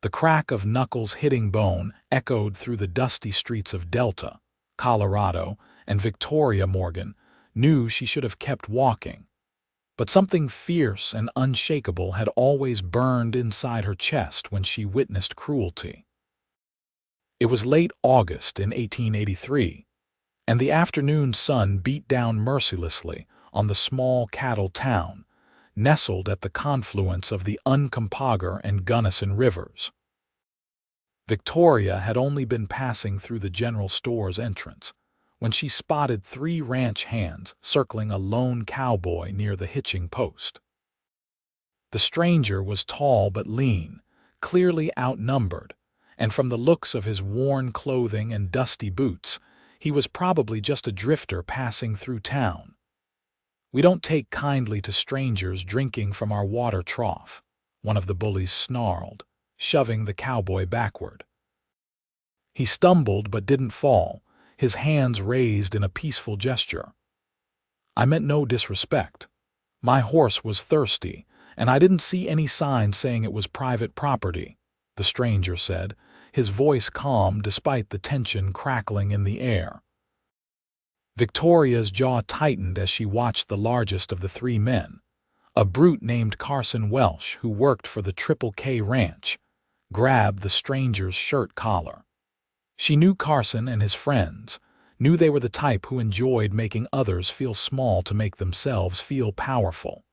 The crack of knuckles hitting bone echoed through the dusty streets of Delta, Colorado, and Victoria Morgan knew she should have kept walking. But something fierce and unshakable had always burned inside her chest when she witnessed cruelty. It was late August in 1883, and the afternoon sun beat down mercilessly on the small cattle town, nestled at the confluence of the Uncompahgre and Gunnison rivers. Victoria had only been passing through the general store's entrance when she spotted 3 ranch hands circling a lone cowboy near the hitching post. The stranger was tall but lean, clearly outnumbered, and from the looks of his worn clothing and dusty boots, he was probably just a drifter passing through town. "We don't take kindly to strangers drinking from our water trough," one of the bullies snarled, shoving the cowboy backward. He stumbled but didn't fall, his hands raised in a peaceful gesture. "I meant no disrespect. My horse was thirsty, and I didn't see any sign saying it was private property," the stranger said, his voice calm despite the tension crackling in the air. Victoria's jaw tightened as she watched the largest of the 3 men, a brute named Carson Welsh who worked for the Triple K Ranch, grab the stranger's shirt collar. She knew Carson and his friends, knew they were the type who enjoyed making others feel small to make themselves feel powerful.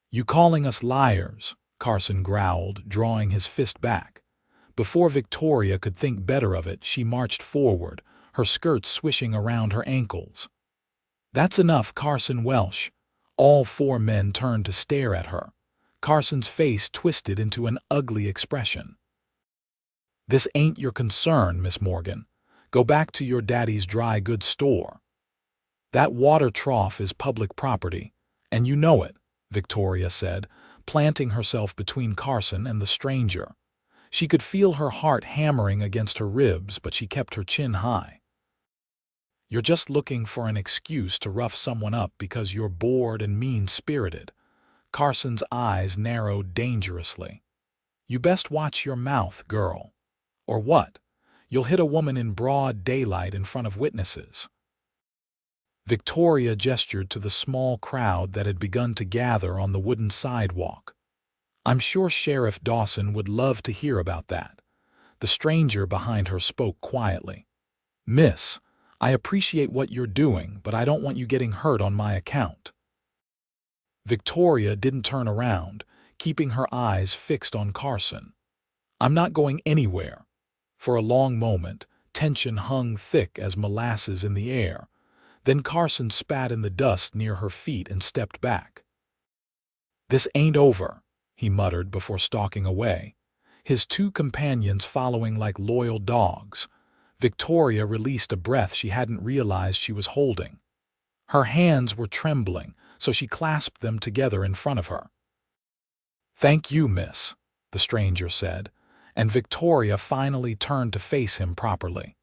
"You calling us liars?" Carson growled, drawing his fist back. Before Victoria could think better of it, she marched forward, her skirts swishing around her ankles. "That's enough, Carson Welsh." All 4 men turned to stare at her. Carson's face twisted into an ugly expression. "This ain't your concern, Miss Morgan. Go back to your daddy's dry goods store. That water trough is public property, and you know it," Victoria said, planting herself between Carson and the stranger. She could feel her heart hammering against her ribs, but she kept her chin high. "You're just looking for an excuse to rough someone up because you're bored and mean-spirited." Carson's eyes narrowed dangerously. "You best watch your mouth, girl. Or what? You'll hit a woman in broad daylight in front of witnesses." Victoria gestured to the small crowd that had begun to gather on the wooden sidewalk. "I'm sure Sheriff Dawson would love to hear about that." The stranger behind her spoke quietly. "Miss, I appreciate what you're doing, but I don't want you getting hurt on my account." Victoria didn't turn around, keeping her eyes fixed on Carson. "I'm not going anywhere." For a long moment, tension hung thick as molasses in the air. Then Carson spat in the dust near her feet and stepped back. "This ain't over," he muttered before stalking away, his 2 companions following like loyal dogs. Victoria released a breath she hadn't realized she was holding. Her hands were trembling, so she clasped them together in front of her. "Thank you, miss," the stranger said, and Victoria finally turned to face him properly.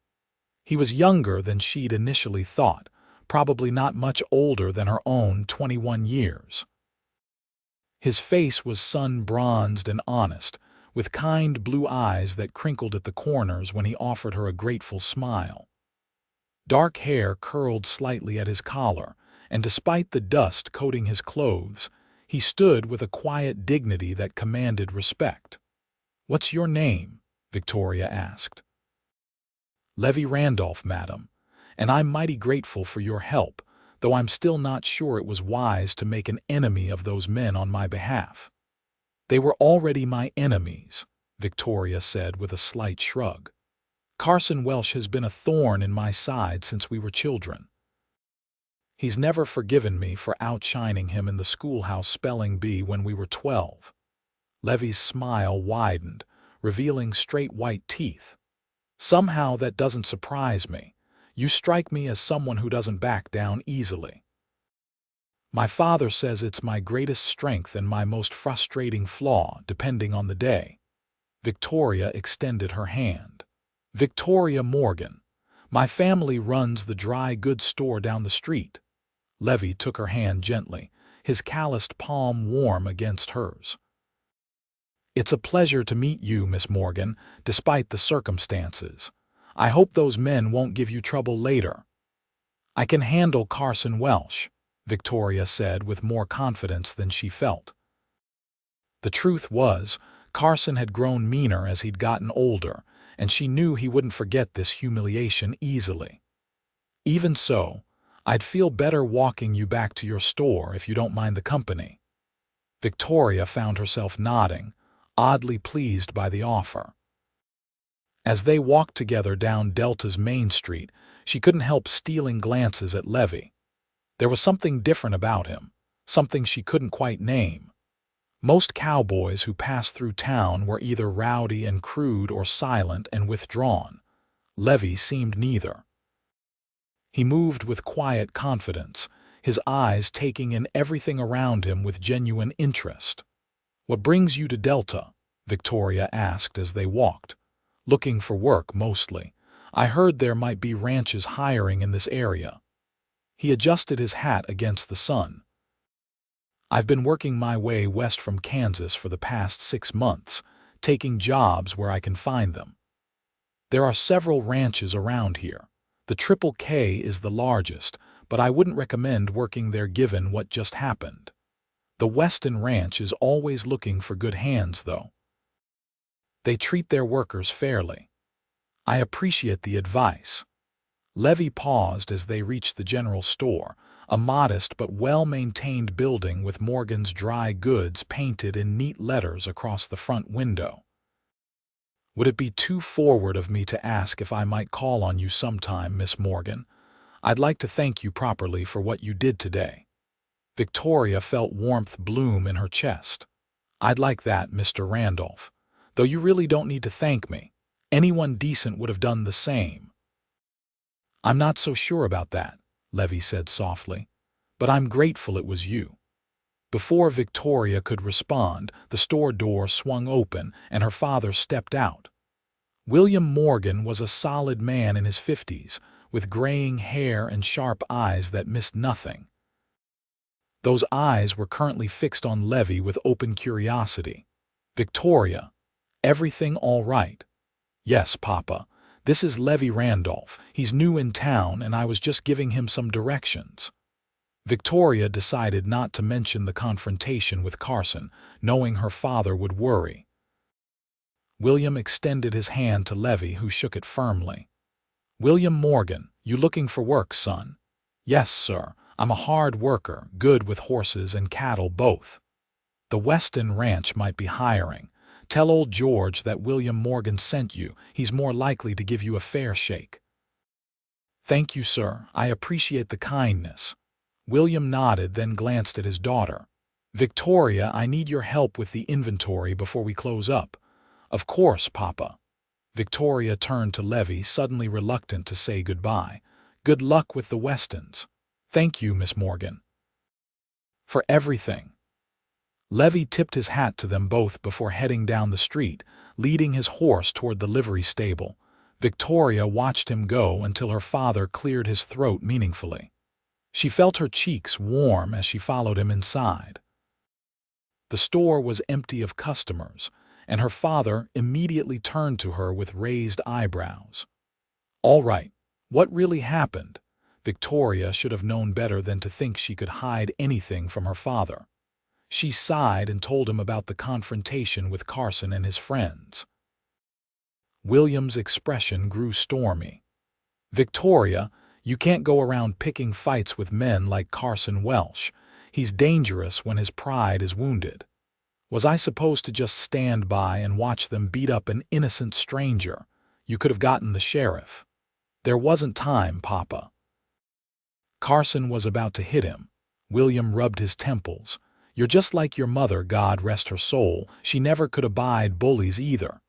He was younger than she'd initially thought, probably not much older than her own 21 years. His face was sun-bronzed and honest, with kind blue eyes that crinkled at the corners when he offered her a grateful smile. Dark hair curled slightly at his collar, and despite the dust coating his clothes, he stood with a quiet dignity that commanded respect. "What's your name?" Victoria asked. "Levi Randolph, madam, and I'm mighty grateful for your help, though I'm still not sure it was wise to make an enemy of those men on my behalf." "They were already my enemies," Victoria said with a slight shrug. "Carson Welsh has been a thorn in my side since we were children. He's never forgiven me for outshining him in the schoolhouse spelling bee when we were 12. Levi's smile widened, revealing straight white teeth. "Somehow that doesn't surprise me. You strike me as someone who doesn't back down easily." "My father says it's my greatest strength and my most frustrating flaw, depending on the day." Victoria extended her hand. "Victoria Morgan. My family runs the dry goods store down the street." Levi took her hand gently, his calloused palm warm against hers. It's a pleasure to meet you, Miss Morgan, despite the circumstances. I hope those men won't give you trouble later. I can handle Carson Welsh, Victoria said with more confidence than she felt. The truth was, Carson had grown meaner as he'd gotten older, and she knew he wouldn't forget this humiliation easily. Even so, I'd feel better walking you back to your store if you don't mind the company. Victoria found herself nodding, oddly pleased by the offer. As they walked together down Delta's main street, she couldn't help stealing glances at Levi. There was something different about him, something she couldn't quite name. Most cowboys who passed through town were either rowdy and crude or silent and withdrawn. Levi seemed neither. He moved with quiet confidence, his eyes taking in everything around him with genuine interest. "What brings you to Delta?" Victoria asked as they walked. "Looking for work, mostly. I heard there might be ranches hiring in this area." He adjusted his hat against the sun. "I've been working my way west from Kansas for the past 6 months, taking jobs where I can find them. There are several ranches around here. The Triple K is the largest, but I wouldn't recommend working there given what just happened. The Weston Ranch is always looking for good hands, though. They treat their workers fairly. I appreciate the advice." Levi paused as they reached the general store, a modest but well-maintained building with Morgan's Dry Goods painted in neat letters across the front window. "Would it be too forward of me to ask if I might call on you sometime, Miss Morgan? I'd like to thank you properly for what you did today." Victoria felt warmth bloom in her chest. "I'd like that, Mr. Randolph. Though you really don't need to thank me. Anyone decent would have done the same." "I'm not so sure about that," Levi said softly. "But I'm grateful it was you." Before Victoria could respond, the store door swung open and her father stepped out. William Morgan was a solid man in his 50s, with graying hair and sharp eyes that missed nothing. Those eyes were currently fixed on Levi with open curiosity. "Victoria, everything all right?" "Yes, Papa. This is Levi Randolph. He's new in town and I was just giving him some directions." Victoria decided not to mention the confrontation with Carson, knowing her father would worry. William extended his hand to Levi, who shook it firmly. "William Morgan, you looking for work, son?" "Yes, sir. I'm a hard worker, good with horses and cattle both." "The Weston Ranch might be hiring. Tell old George that William Morgan sent you. He's more likely to give you a fair shake." "Thank you, sir. I appreciate the kindness." William nodded, then glanced at his daughter. "Victoria, I need your help with the inventory before we close up." "Of course, Papa." Victoria turned to Levi, suddenly reluctant to say goodbye. "Good luck with the Westons." "Thank you, Miss Morgan." "For everything." Levi tipped his hat to them both before heading down the street, leading his horse toward the livery stable. Victoria watched him go until her father cleared his throat meaningfully. She felt her cheeks warm as she followed him inside. The store was empty of customers, and her father immediately turned to her with raised eyebrows. "All right, what really happened?" Victoria should have known better than to think she could hide anything from her father. She sighed and told him about the confrontation with Carson and his friends. William's expression grew stormy. "Victoria, you can't go around picking fights with men like Carson Welsh. He's dangerous when his pride is wounded. Was I supposed to just stand by and watch them beat up an innocent stranger? You could have gotten the sheriff." "There wasn't time, Papa." Carson was about to hit him. William rubbed his temples. "You're just like your mother, God rest her soul. She never could abide bullies either."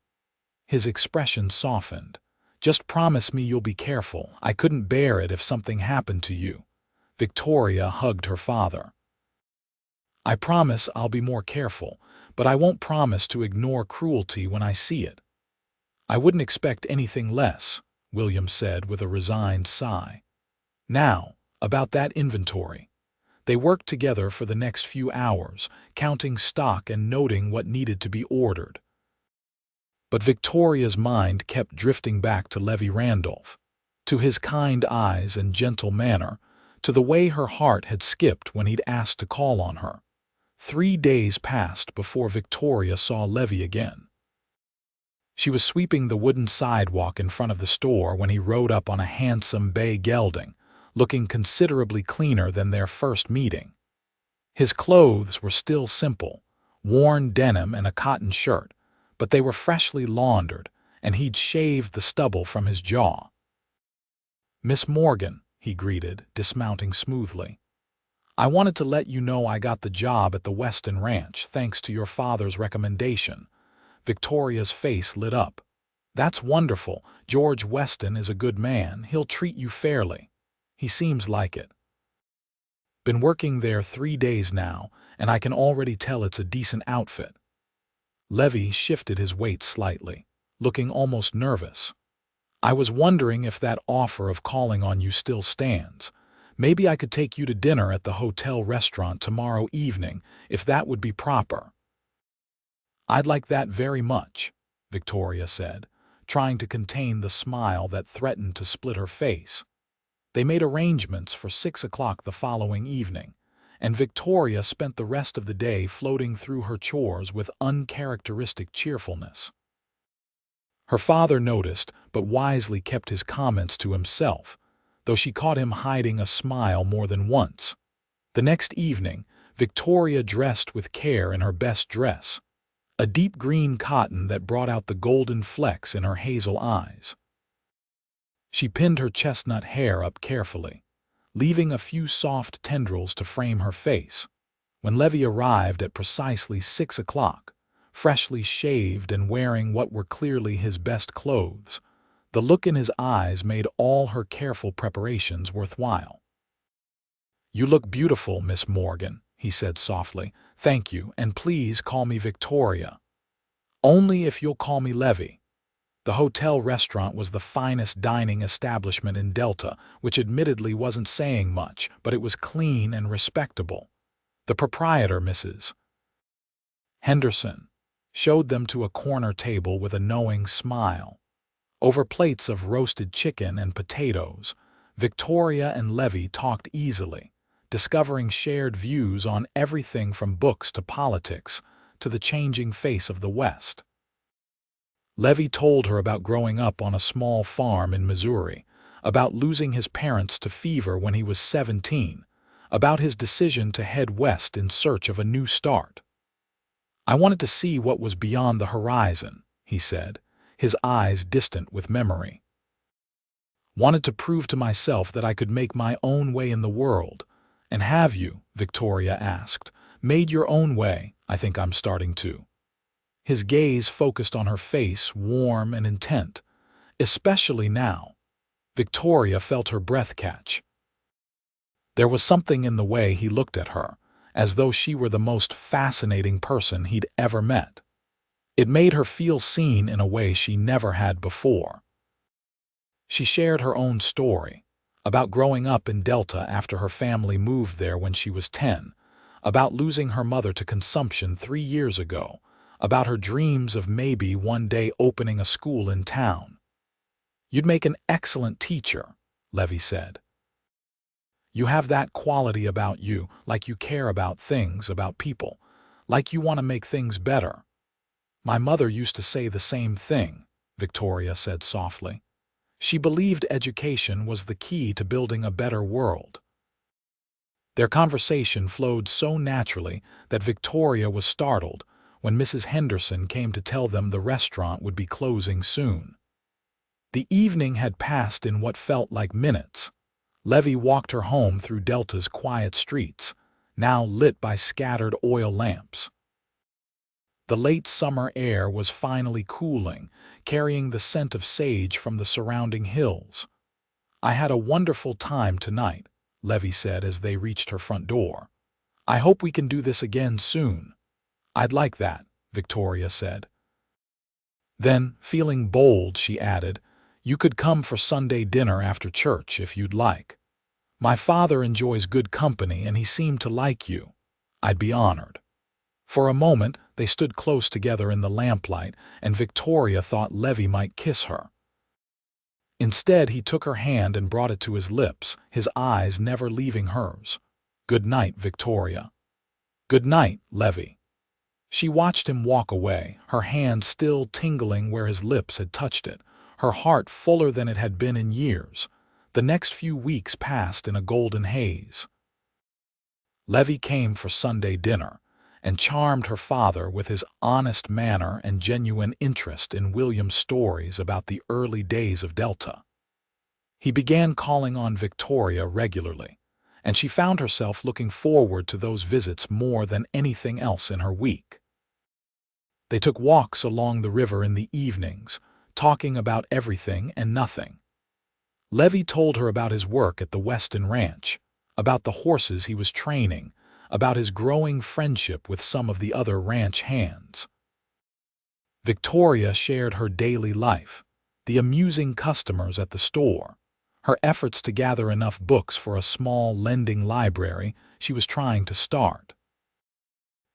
His expression softened. "Just promise me you'll be careful. I couldn't bear it if something happened to you." Victoria hugged her father. "I promise I'll be more careful, but I won't promise to ignore cruelty when I see it." "I wouldn't expect anything less," William said with a resigned sigh. "Now, about that inventory. They worked together for the next few hours, counting stock and noting what needed to be ordered. But Victoria's mind kept drifting back to Levi Randolph, to his kind eyes and gentle manner, to the way her heart had skipped when he'd asked to call on her. 3 days passed before Victoria saw Levi again. She was sweeping the wooden sidewalk in front of the store when he rode up on a handsome bay gelding, looking considerably cleaner than their first meeting. His clothes were still simple, worn denim and a cotton shirt, but they were freshly laundered, and he'd shaved the stubble from his jaw. "Miss Morgan," he greeted, dismounting smoothly. "I wanted to let you know I got the job at the Weston Ranch thanks to your father's recommendation." Victoria's face lit up. "That's wonderful. George Weston is a good man. He'll treat you fairly. He seems like it. Been working there 3 days now, and I can already tell it's a decent outfit." Levi shifted his weight slightly, looking almost nervous. "I was wondering if that offer of calling on you still stands. Maybe I could take you to dinner at the hotel restaurant tomorrow evening, if that would be proper." "I'd like that very much," Victoria said, trying to contain the smile that threatened to split her face. They made arrangements for 6 o'clock the following evening, and Victoria spent the rest of the day floating through her chores with uncharacteristic cheerfulness. Her father noticed, but wisely kept his comments to himself, though she caught him hiding a smile more than once. The next evening, Victoria dressed with care in her best dress, a deep green cotton that brought out the golden flecks in her hazel eyes. She pinned her chestnut hair up carefully, leaving a few soft tendrils to frame her face. When Levi arrived at precisely 6 o'clock, freshly shaved and wearing what were clearly his best clothes, the look in his eyes made all her careful preparations worthwhile. "You look beautiful, Miss Morgan," he said softly. "Thank you, and please call me Victoria." "Only if you'll call me Levi." The hotel restaurant was the finest dining establishment in Delta, which admittedly wasn't saying much, but it was clean and respectable. The proprietor, Mrs. Henderson, showed them to a corner table with a knowing smile. Over plates of roasted chicken and potatoes, Victoria and Levi talked easily, discovering shared views on everything from books to politics to the changing face of the West. Levi told her about growing up on a small farm in Missouri, about losing his parents to fever when he was 17, about his decision to head west in search of a new start. "I wanted to see what was beyond the horizon," he said, his eyes distant with memory. "Wanted to prove to myself that I could make my own way in the world." "And have you," Victoria asked, "made your own way? I think I'm starting to." His gaze focused on her face, warm and intent. Especially now. Victoria felt her breath catch. There was something in the way he looked at her, as though she were the most fascinating person he'd ever met. It made her feel seen in a way she never had before. She shared her own story, about growing up in Delta after her family moved there when she was 10, about losing her mother to consumption 3 years ago, about her dreams of maybe one day opening a school in town. "You'd make an excellent teacher," Levi said. "You have that quality about you, like you care about things, about people, like you want to make things better." "My mother used to say the same thing," Victoria said softly. "She believed education was the key to building a better world." Their conversation flowed so naturally that Victoria was startled when Mrs. Henderson came to tell them the restaurant would be closing soon. The evening had passed in what felt like minutes. Levi walked her home through Delta's quiet streets, now lit by scattered oil lamps. The late summer air was finally cooling, carrying the scent of sage from the surrounding hills. "I had a wonderful time tonight," Levi said as they reached her front door. "I hope we can do this again soon." "I'd like that," Victoria said. Then, feeling bold, she added, "You could come for Sunday dinner after church if you'd like. My father enjoys good company and he seemed to like you. I'd be honored." For a moment, they stood close together in the lamplight, and Victoria thought Levi might kiss her. Instead, he took her hand and brought it to his lips, his eyes never leaving hers. "Good night, Victoria." "Good night, Levi." She watched him walk away, her hand still tingling where his lips had touched it, her heart fuller than it had been in years. The next few weeks passed in a golden haze. Levi came for Sunday dinner and charmed her father with his honest manner and genuine interest in William's stories about the early days of Delta. He began calling on Victoria regularly, and she found herself looking forward to those visits more than anything else in her week. They took walks along the river in the evenings, talking about everything and nothing. Levi told her about his work at the Weston Ranch, about the horses he was training, about his growing friendship with some of the other ranch hands. Victoria shared her daily life, the amusing customers at the store, her efforts to gather enough books for a small lending library she was trying to start.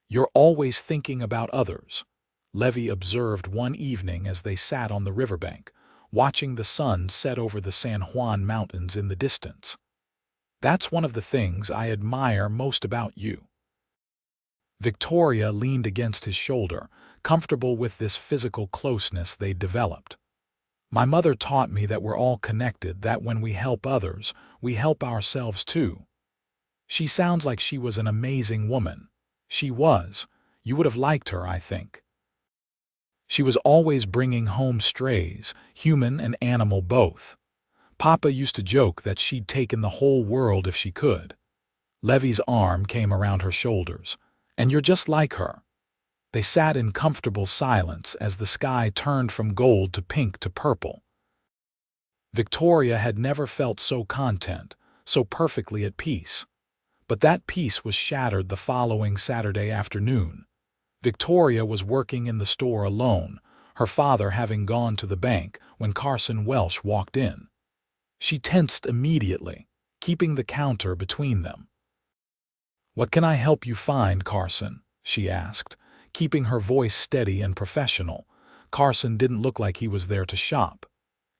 "You're always thinking about others," Levi observed one evening as they sat on the riverbank, watching the sun set over the San Juan Mountains in the distance. "That's one of the things I admire most about you." Victoria leaned against his shoulder, comfortable with this physical closeness they'd developed. "My mother taught me that we're all connected, that when we help others, we help ourselves too." She sounds like she was an amazing woman. She was. You would have liked her, I think. She was always bringing home strays, human and animal both. Papa used to joke that she'd taken the whole world if she could. Levi's arm came around her shoulders. "And you're just like her." They sat in comfortable silence as the sky turned from gold to pink to purple. Victoria had never felt so content, so perfectly at peace. But that peace was shattered the following Saturday afternoon. Victoria was working in the store alone, her father having gone to the bank, when Carson Welsh walked in. She tensed immediately, keeping the counter between them. "What can I help you find, Carson?" she asked, keeping her voice steady and professional. Carson didn't look like he was there to shop.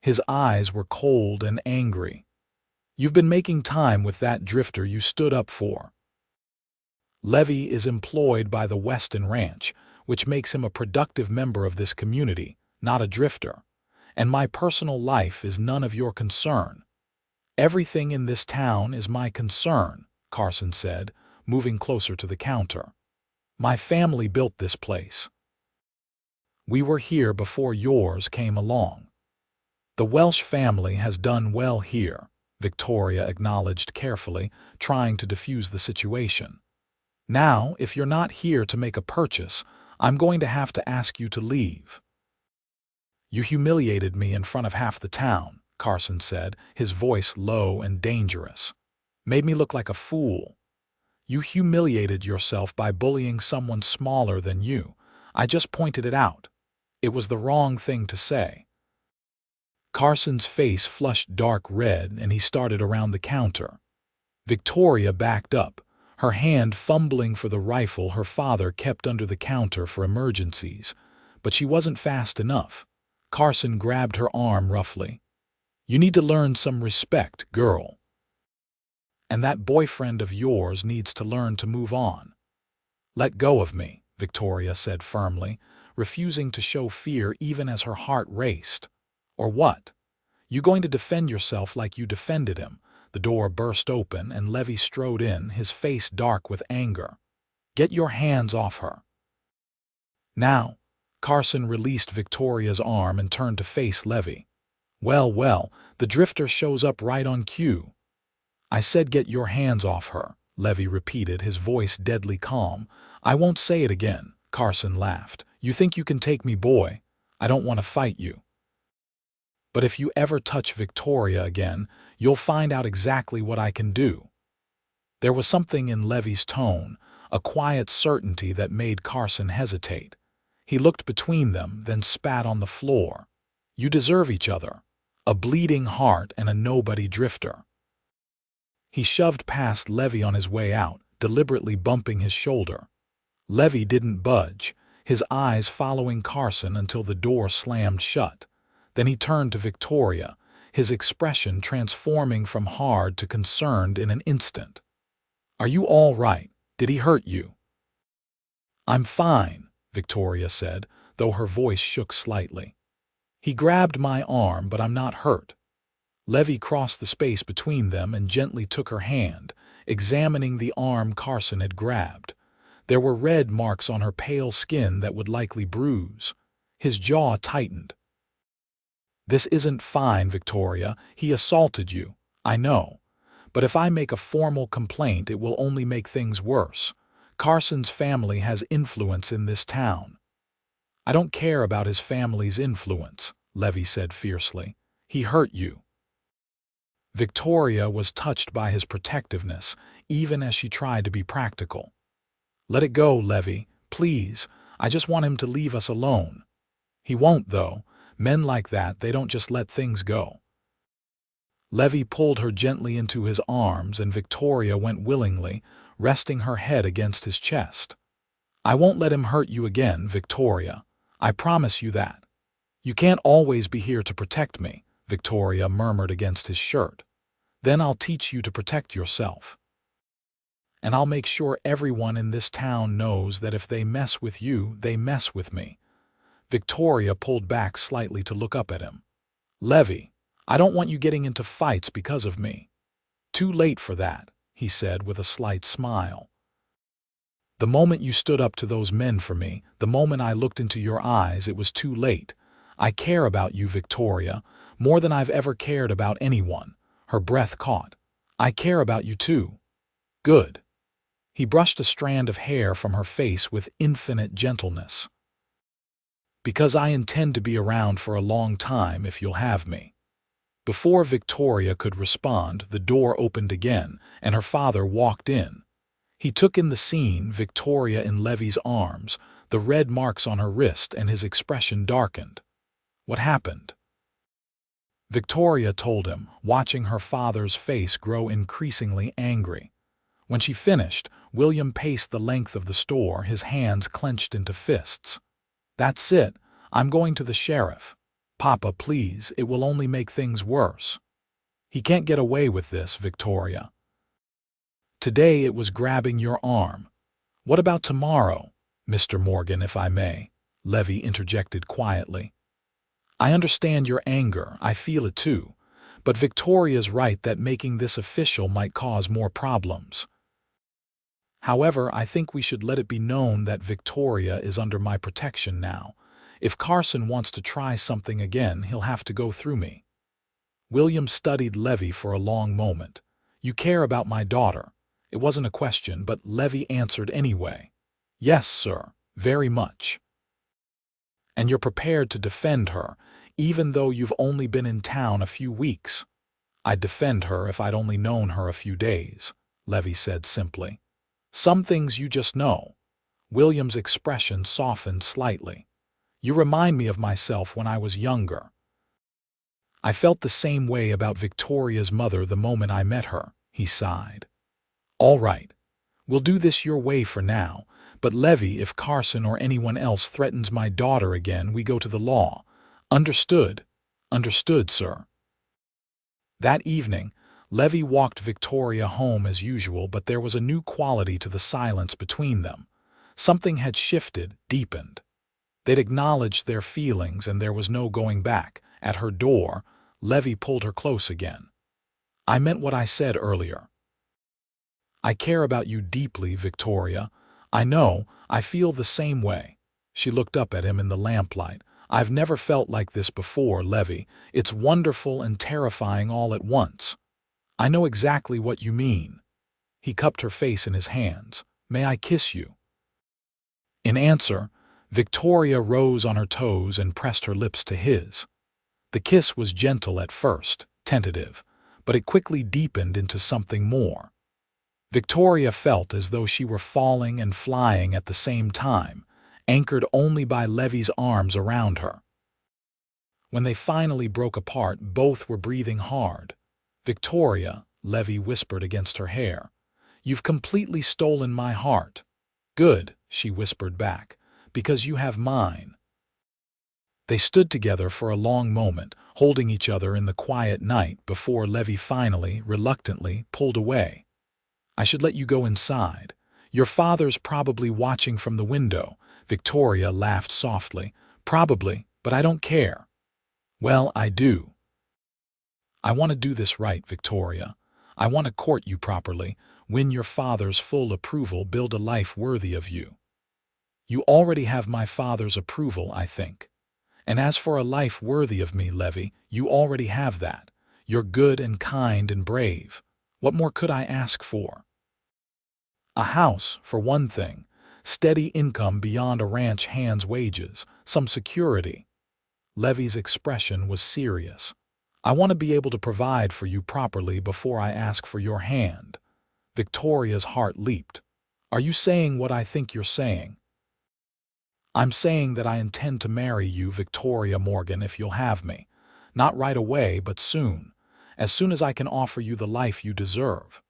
His eyes were cold and angry. "You've been making time with that drifter you stood up for." Levi is employed by the Weston Ranch, which makes him a productive member of this community, not a drifter. And my personal life is none of your concern. "Everything in this town is my concern," Carson said, moving closer to the counter. "My family built this place. We were here before yours came along." "The Welsh family has done well here," Victoria acknowledged carefully, trying to defuse the situation. "Now, if you're not here to make a purchase, I'm going to have to ask you to leave." "You humiliated me in front of half the town," Carson said, his voice low and dangerous. "Made me look like a fool. You humiliated yourself by bullying someone smaller than you. I just pointed it out. It was the wrong thing to say." Carson's face flushed dark red and he started around the counter. Victoria backed up, her hand fumbling for the rifle her father kept under the counter for emergencies. But she wasn't fast enough. Carson grabbed her arm roughly. "You need to learn some respect, girl. And that boyfriend of yours needs to learn to move on." "Let go of me," Victoria said firmly, refusing to show fear even as her heart raced. "Or what? You going to defend yourself like you defended him?" The door burst open and Levi strode in, his face dark with anger. "Get your hands off her." "Now." Carson released Victoria's arm and turned to face Levi. Well, well, the drifter shows up right on cue." "I said get your hands off her," Levi repeated, his voice deadly calm. "I won't say it again," Carson laughed. "You think you can take me, boy? I don't want to fight you. But if you ever touch Victoria again, you'll find out exactly what I can do." There was something in Levi's tone, a quiet certainty that made Carson hesitate. He looked between them, then spat on the floor. "You deserve each other. A bleeding heart and a nobody drifter." He shoved past Levi on his way out, deliberately bumping his shoulder. Levi didn't budge, his eyes following Carson until the door slammed shut. Then he turned to Victoria, his expression transforming from hard to concerned in an instant. "Are you all right? Did he hurt you?" "I'm fine," Victoria said, though her voice shook slightly. "He grabbed my arm, but I'm not hurt." Levi crossed the space between them and gently took her hand, examining the arm Carson had grabbed. There were red marks on her pale skin that would likely bruise. His jaw tightened. "This isn't fine, Victoria. He assaulted you. I know. But if I make a formal complaint, it will only make things worse. Carson's family has influence in this town." "I don't care about his family's influence," Levi said fiercely. "He hurt you." Victoria was touched by his protectiveness, even as she tried to be practical. "Let it go, Levi, please. I just want him to leave us alone." "He won't, though. Men like that, they don't just let things go." Levi pulled her gently into his arms, and Victoria went willingly, resting her head against his chest. "I won't let him hurt you again, Victoria. I promise you that." "You can't always be here to protect me," Victoria murmured against his shirt. "Then I'll teach you to protect yourself. And I'll make sure everyone in this town knows that if they mess with you, they mess with me." Victoria pulled back slightly to look up at him. "Levi, I don't want you getting into fights because of me." "Too late for that," he said with a slight smile. "The moment you stood up to those men for me, the moment I looked into your eyes, it was too late. I care about you, Victoria, more than I've ever cared about anyone." Her breath caught. "I care about you too." "Good." He brushed a strand of hair from her face with infinite gentleness. "Because I intend to be around for a long time if you'll have me." Before Victoria could respond, the door opened again, and her father walked in. He took in the scene, Victoria in Levi's arms, the red marks on her wrist, and his expression darkened. "What happened?" Victoria told him, watching her father's face grow increasingly angry. When she finished, William paced the length of the store, his hands clenched into fists. "That's it. I'm going to the sheriff." "Papa, please, it will only make things worse." "He can't get away with this, Victoria." "Today it was grabbing your arm." "What about tomorrow?" "Mr. Morgan, if I may," Levi interjected quietly. "I understand your anger, I feel it too. But Victoria's right that making this official might cause more problems. However, I think we should let it be known that Victoria is under my protection now. If Carson wants to try something again, he'll have to go through me." William studied Levi for a long moment. "You care about my daughter." It wasn't a question, but Levi answered anyway. "Yes, sir, very much." "And you're prepared to defend her, even though you've only been in town a few weeks." "I'd defend her if I'd only known her a few days," Levi said simply. "Some things you just know." William's expression softened slightly. "You remind me of myself when I was younger." "I felt the same way about Victoria's mother the moment I met her," he sighed. "All right. We'll do this your way for now, but Levi, if Carson or anyone else threatens my daughter again, we go to the law. Understood?" "Understood, sir." That evening, Levi walked Victoria home as usual, but there was a new quality to the silence between them. Something had shifted, deepened. They'd acknowledged their feelings, and there was no going back. At her door, Levi pulled her close again. "I meant what I said earlier. I care about you deeply, Victoria. I know, I feel the same way." She looked up at him in the lamplight. "I've never felt like this before, Levi. It's wonderful and terrifying all at once." "I know exactly what you mean." He cupped her face in his hands. "May I kiss you?" In answer, Victoria rose on her toes and pressed her lips to his. The kiss was gentle at first, tentative, but it quickly deepened into something more. Victoria felt as though she were falling and flying at the same time, anchored only by Levi's arms around her. When they finally broke apart, both were breathing hard. Victoria, Levi whispered against her hair. "You've completely stolen my heart." "Good," she whispered back, "because you have mine." They stood together for a long moment, holding each other in the quiet night before Levi finally, reluctantly, pulled away. "I should let you go inside. Your father's probably watching from the window." Victoria laughed softly. "Probably, but I don't care." "Well, I do. I want to do this right, Victoria. I want to court you properly, win your father's full approval, build a life worthy of you. You already have my father's approval, I think. And as for a life worthy of me, Levi, you already have that. You're good and kind and brave. What more could I ask for? A house, for one thing. Steady income beyond a ranch hand's wages. Some security." Levi's expression was serious. "I want to be able to provide for you properly before I ask for your hand." Victoria's heart leaped. "Are you saying what I think you're saying?" "I'm saying that I intend to marry you, Victoria Morgan, if you'll have me. Not right away, but soon. As soon as I can offer you the life you deserve."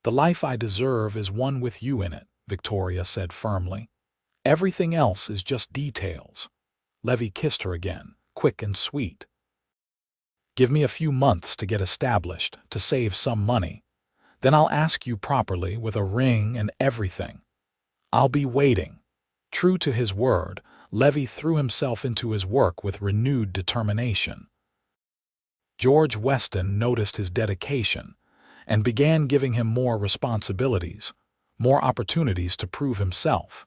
"The life I deserve is one with you in it," Victoria said firmly. "Everything else is just details." Levi kissed her again, quick and sweet. "Give me a few months to get established, to save some money. Then I'll ask you properly, with a ring and everything. I'll be waiting." True to his word, Levi threw himself into his work with renewed determination. George Weston noticed his dedication and began giving him more responsibilities, more opportunities to prove himself.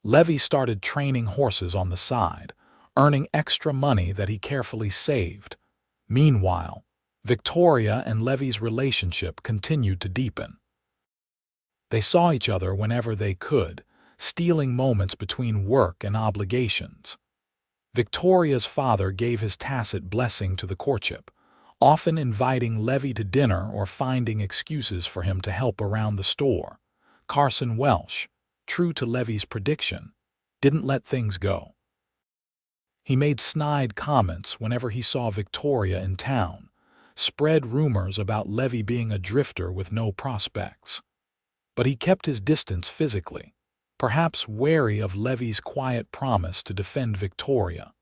Levi started training horses on the side, earning extra money that he carefully saved. Meanwhile, Victoria and Levi's relationship continued to deepen. They saw each other whenever they could, stealing moments between work and obligations. Victoria's father gave his tacit blessing to the courtship, often inviting Levi to dinner or finding excuses for him to help around the store. Carson Welsh, true to Levi's prediction, didn't let things go. He made snide comments whenever he saw Victoria in town, spread rumors about Levi being a drifter with no prospects. But he kept his distance physically, perhaps wary of Levi's quiet promise to defend Victoria.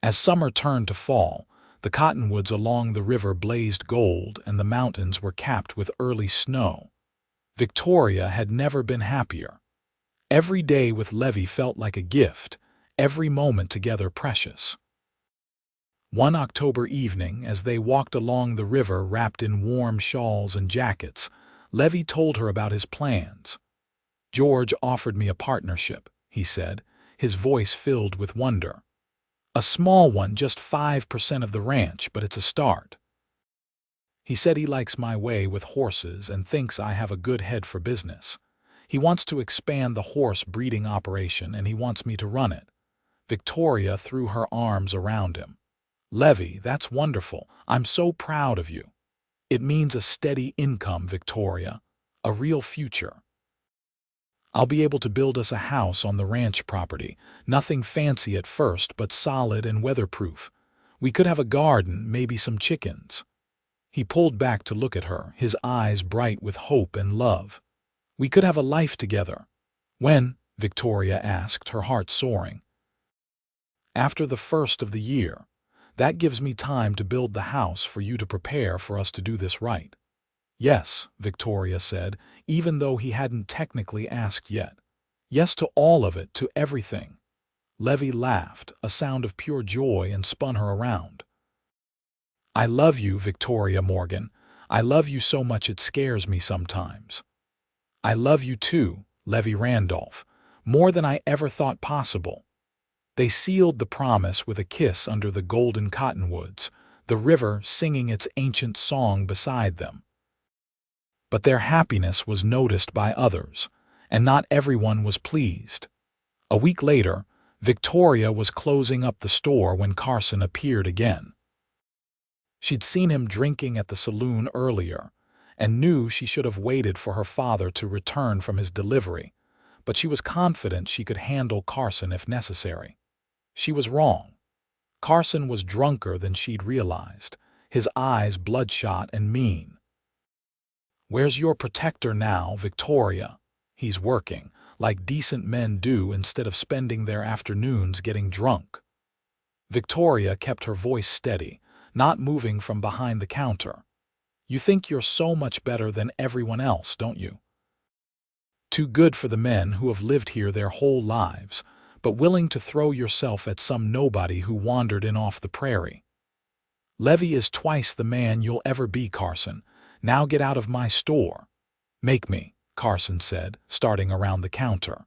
As summer turned to fall, the cottonwoods along the river blazed gold and the mountains were capped with early snow. Victoria had never been happier. Every day with Levi felt like a gift, every moment together precious. One October evening, as they walked along the river wrapped in warm shawls and jackets, Levi told her about his plans. "George offered me a partnership," he said, his voice filled with wonder. "A small one, just 5% of the ranch, but it's a start. He said he likes my way with horses and thinks I have a good head for business. He wants to expand the horse breeding operation and he wants me to run it." Victoria threw her arms around him. "Levi, that's wonderful. I'm so proud of you. It means a steady income, Victoria, a real future. I'll be able to build us a house on the ranch property, nothing fancy at first, but solid and weatherproof. We could have a garden, maybe some chickens." He pulled back to look at her, his eyes bright with hope and love. "We could have a life together." "When?" Victoria asked, her heart soaring. "After the first of the year. That gives me time to build the house for you to prepare for us to do this right." "Yes," Victoria said, even though he hadn't technically asked yet. "Yes to all of it, to everything." Levi laughed, a sound of pure joy, and spun her around. "I love you, Victoria Morgan. I love you so much it scares me sometimes." "I love you too, Levi Randolph, more than I ever thought possible." They sealed the promise with a kiss under the golden cottonwoods, the river singing its ancient song beside them. But their happiness was noticed by others, and not everyone was pleased. A week later, Victoria was closing up the store when Carson appeared again. She'd seen him drinking at the saloon earlier, and knew she should have waited for her father to return from his delivery, but she was confident she could handle Carson if necessary. She was wrong. Carson was drunker than she'd realized, his eyes bloodshot and mean. Where's your protector now, Victoria? He's working, like decent men do, instead of spending their afternoons getting drunk. Victoria kept her voice steady, not moving from behind the counter. You think you're so much better than everyone else, don't you? Too good for the men who have lived here their whole lives, but willing to throw yourself at some nobody who wandered in off the prairie. Levi is twice the man you'll ever be, Carson. Now get out of my store. Make me, Carson said, starting around the counter.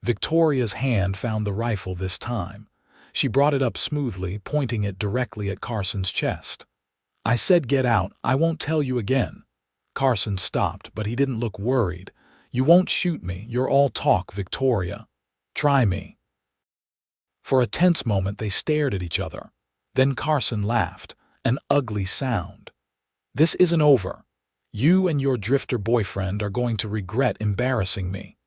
Victoria's hand found the rifle this time. She brought it up smoothly, pointing it directly at Carson's chest. I said get out, I won't tell you again. Carson stopped, but he didn't look worried. You won't shoot me, you're all talk, Victoria. Try me. For a tense moment they stared at each other. Then Carson laughed, an ugly sound. This isn't over. You and your drifter boyfriend are going to regret embarrassing me.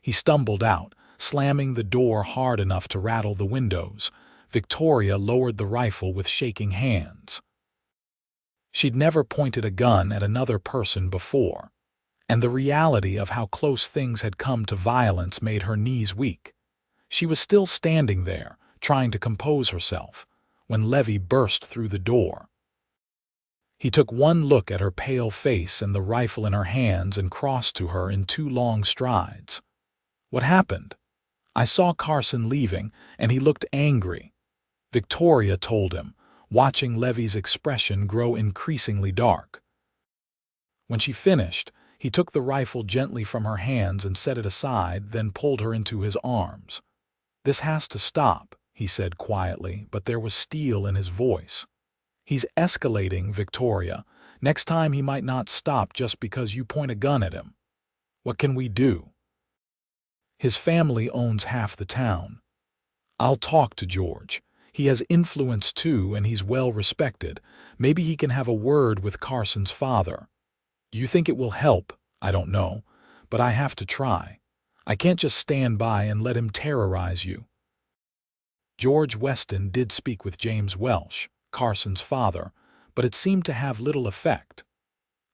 He stumbled out, slamming the door hard enough to rattle the windows. Victoria lowered the rifle with shaking hands. She'd never pointed a gun at another person before, and the reality of how close things had come to violence made her knees weak. She was still standing there, trying to compose herself, when Levi burst through the door. He took one look at her pale face and the rifle in her hands and crossed to her in 2 long strides. What happened? I saw Carson leaving, and he looked angry. Victoria told him, watching Levi's expression grow increasingly dark. When she finished, he took the rifle gently from her hands and set it aside, then pulled her into his arms. This has to stop, he said quietly, but there was steel in his voice. He's escalating, Victoria. Next time he might not stop just because you point a gun at him. What can we do? His family owns half the town. I'll talk to George. He has influence too, and he's well respected. Maybe he can have a word with Carson's father. Do you think it will help? I don't know, but I have to try. I can't just stand by and let him terrorize you. George Weston did speak with James Welsh, Carson's father, but it seemed to have little effect.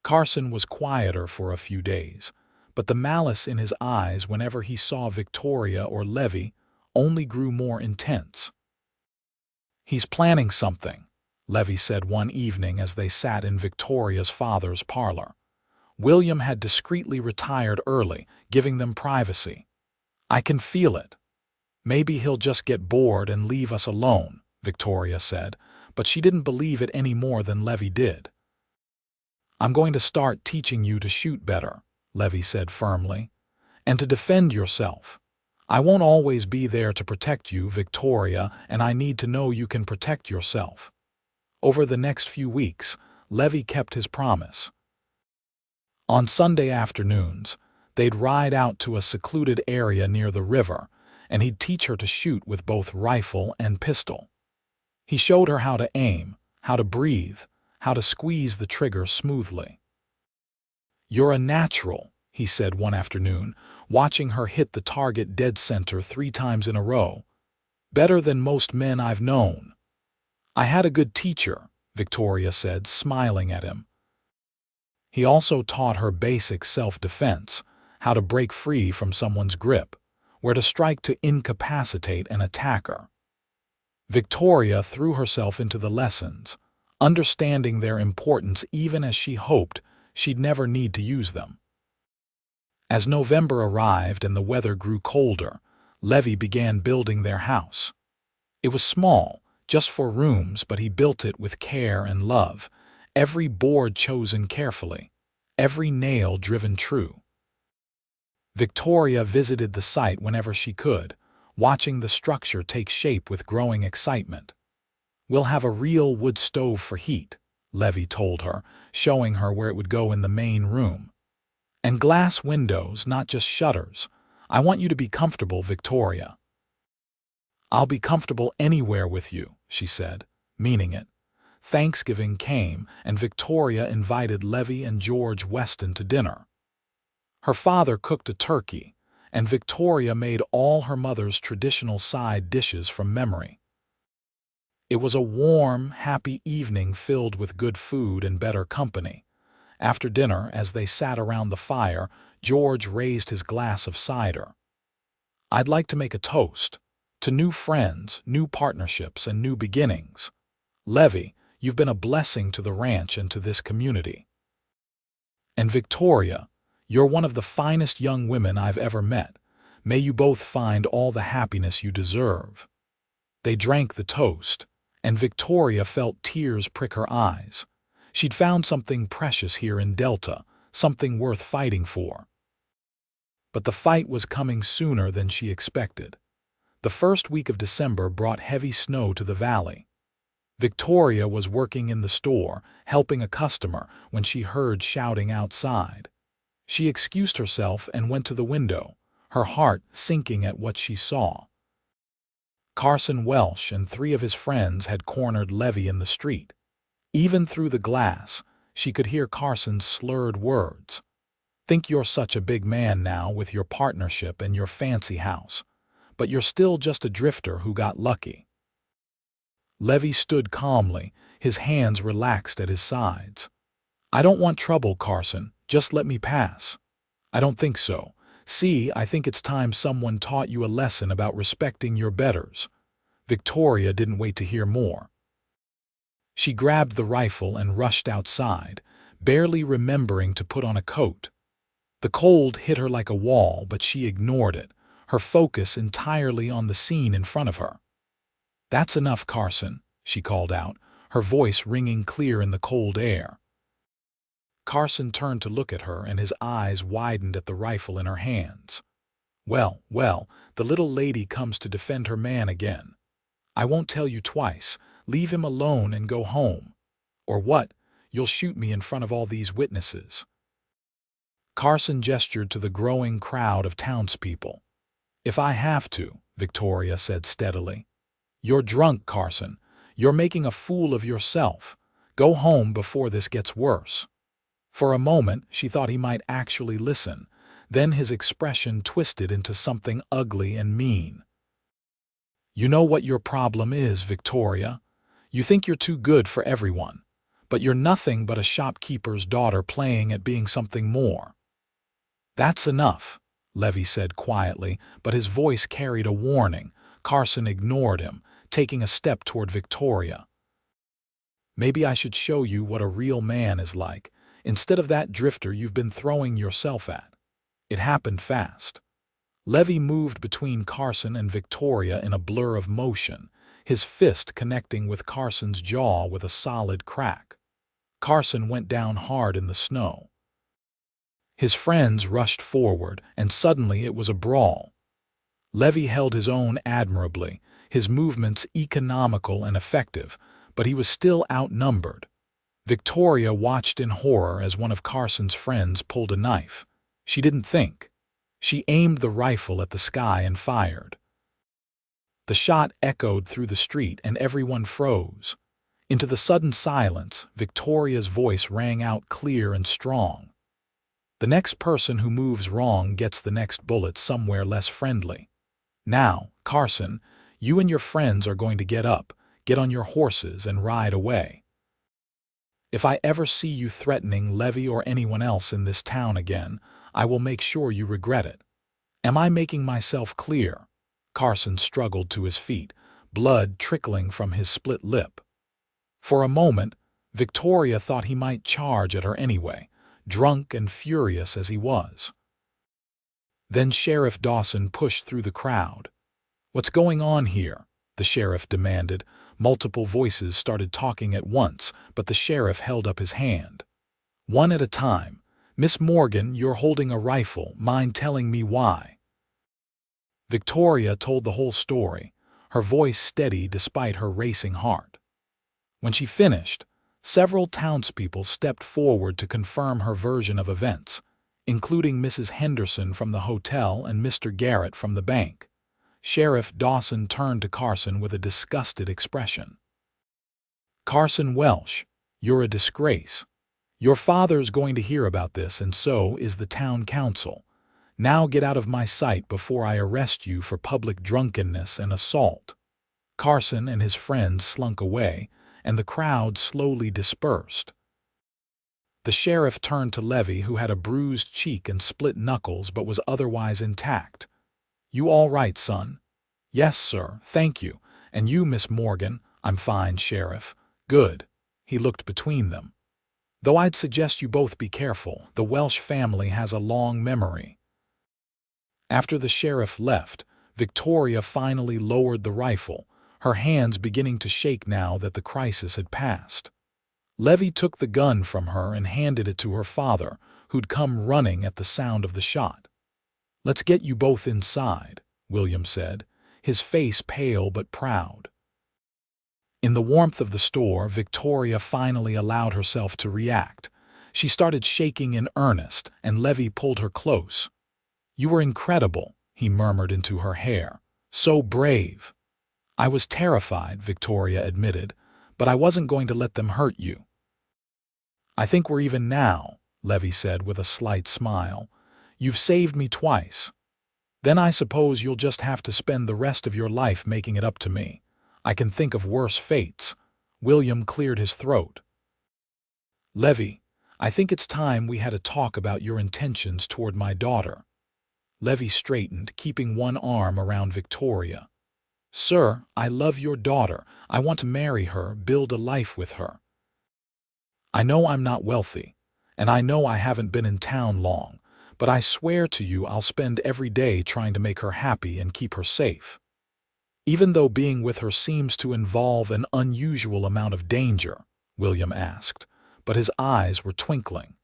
Carson was quieter for a few days, but the malice in his eyes whenever he saw Victoria or Levi only grew more intense. He's planning something, Levi said one evening as they sat in Victoria's father's parlor. William had discreetly retired early, giving them privacy. I can feel it. Maybe he'll just get bored and leave us alone, Victoria said, but she didn't believe it any more than Levi did. I'm going to start teaching you to shoot better, Levi said firmly, and to defend yourself. I won't always be there to protect you, Victoria, and I need to know you can protect yourself. Over the next few weeks, Levi kept his promise. On Sunday afternoons, they'd ride out to a secluded area near the river, and he'd teach her to shoot with both rifle and pistol. He showed her how to aim, how to breathe, how to squeeze the trigger smoothly. You're a natural, he said one afternoon, watching her hit the target dead center 3 times in a row. Better than most men I've known. I had a good teacher, Victoria said, smiling at him. He also taught her basic self-defense, how to break free from someone's grip, where to strike to incapacitate an attacker. Victoria threw herself into the lessons, understanding their importance even as she hoped she'd never need to use them. As November arrived and the weather grew colder, Levi began building their house. It was small, just 4 rooms, but he built it with care and love, every board chosen carefully, every nail driven true. Victoria visited the site whenever she could, watching the structure take shape with growing excitement. We'll have a real wood stove for heat, Levi told her, showing her where it would go in the main room. And glass windows, not just shutters. I want you to be comfortable, Victoria. I'll be comfortable anywhere with you, she said, meaning it. Thanksgiving came, and Victoria invited Levi and George Weston to dinner. Her father cooked a turkey, and Victoria made all her mother's traditional side dishes from memory. It was a warm, happy evening filled with good food and better company, After dinner, as they sat around the fire, George raised his glass of cider. "I'd like to make a toast. To new friends, new partnerships, and new beginnings. Levi, you've been a blessing to the ranch and to this community. And Victoria, you're one of the finest young women I've ever met. May you both find all the happiness you deserve." They drank the toast, and Victoria felt tears prick her eyes. She'd found something precious here in Delta, something worth fighting for. But the fight was coming sooner than she expected. The first week of December brought heavy snow to the valley. Victoria was working in the store, helping a customer, when she heard shouting outside. She excused herself and went to the window, her heart sinking at what she saw. Carson Welsh and 3 of his friends had cornered Levi in the street. Even through the glass, she could hear Carson's slurred words. "Think you're such a big man now with your partnership and your fancy house, but you're still just a drifter who got lucky." Levi stood calmly, his hands relaxed at his sides. "I don't want trouble, Carson. Just let me pass." "I don't think so. See, I think it's time someone taught you a lesson about respecting your betters." Victoria didn't wait to hear more. She grabbed the rifle and rushed outside, barely remembering to put on a coat. The cold hit her like a wall, but she ignored it, her focus entirely on the scene in front of her. "That's enough, Carson," she called out, her voice ringing clear in the cold air. Carson turned to look at her, and his eyes widened at the rifle in her hands. Well, the little lady comes to defend her man again. I won't tell you twice. Leave him alone and go home. Or what? You'll shoot me in front of all these witnesses." Carson gestured to the growing crowd of townspeople. "If I have to," Victoria said steadily. "You're drunk, Carson. You're making a fool of yourself. Go home before this gets worse." For a moment, she thought he might actually listen. Then his expression twisted into something ugly and mean. "You know what your problem is, Victoria? You think you're too good for everyone, but you're nothing but a shopkeeper's daughter playing at being something more." "That's enough," Levi said quietly, but his voice carried a warning. Carson ignored him, taking a step toward Victoria. "Maybe I should show you what a real man is like, instead of that drifter you've been throwing yourself at." It happened fast. Levi moved between Carson and Victoria in a blur of motion, his fist connecting with Carson's jaw with a solid crack. Carson went down hard in the snow. His friends rushed forward, and suddenly it was a brawl. Levi held his own admirably, his movements economical and effective, but he was still outnumbered. Victoria watched in horror as one of Carson's friends pulled a knife. She didn't think. She aimed the rifle at the sky and fired. The shot echoed through the street, and everyone froze. Into the sudden silence, Victoria's voice rang out clear and strong. "The next person who moves wrong gets the next bullet somewhere less friendly. Now, Carson, you and your friends are going to get up, get on your horses, and ride away. If I ever see you threatening Levi or anyone else in this town again, I will make sure you regret it. Am I making myself clear?" Carson struggled to his feet, blood trickling from his split lip. For a moment, Victoria thought he might charge at her anyway, drunk and furious as he was. Then Sheriff Dawson pushed through the crowd. "What's going on here?" the sheriff demanded. Multiple voices started talking at once, but the sheriff held up his hand. "One at a time. Miss Morgan, you're holding a rifle. Mind telling me why?" Victoria told the whole story, her voice steady despite her racing heart. When she finished, several townspeople stepped forward to confirm her version of events, including Mrs. Henderson from the hotel and Mr. Garrett from the bank. Sheriff Dawson turned to Carson with a disgusted expression. "Carson Welsh, you're a disgrace. Your father's going to hear about this, and so is the town council. Now get out of my sight before I arrest you for public drunkenness and assault." Carson and his friends slunk away, and the crowd slowly dispersed. The sheriff turned to Levi, who had a bruised cheek and split knuckles but was otherwise intact. "You all right, son?" "Yes, sir, thank you. And you, Miss Morgan?" "I'm fine, Sheriff." "Good." He looked between them. "Though I'd suggest you both be careful. The Welsh family has a long memory." After the sheriff left, Victoria finally lowered the rifle, her hands beginning to shake now that the crisis had passed. Levi took the gun from her and handed it to her father, who'd come running at the sound of the shot. "Let's get you both inside," William said, his face pale but proud. In the warmth of the store, Victoria finally allowed herself to react. She started shaking in earnest, and Levi pulled her close. "You were incredible," he murmured into her hair. "So brave." "I was terrified," Victoria admitted, "but I wasn't going to let them hurt you." "I think we're even now," Levi said with a slight smile. "You've saved me twice. Then I suppose you'll just have to spend the rest of your life making it up to me. I can think of worse fates." William cleared his throat. "Levi, I think it's time we had a talk about your intentions toward my daughter." Levi straightened, keeping one arm around Victoria. "Sir, I love your daughter. I want to marry her, build a life with her. I know I'm not wealthy, and I know I haven't been in town long, but I swear to you I'll spend every day trying to make her happy and keep her safe. Even though being with her seems to involve an unusual amount of danger," William asked, but his eyes were twinkling.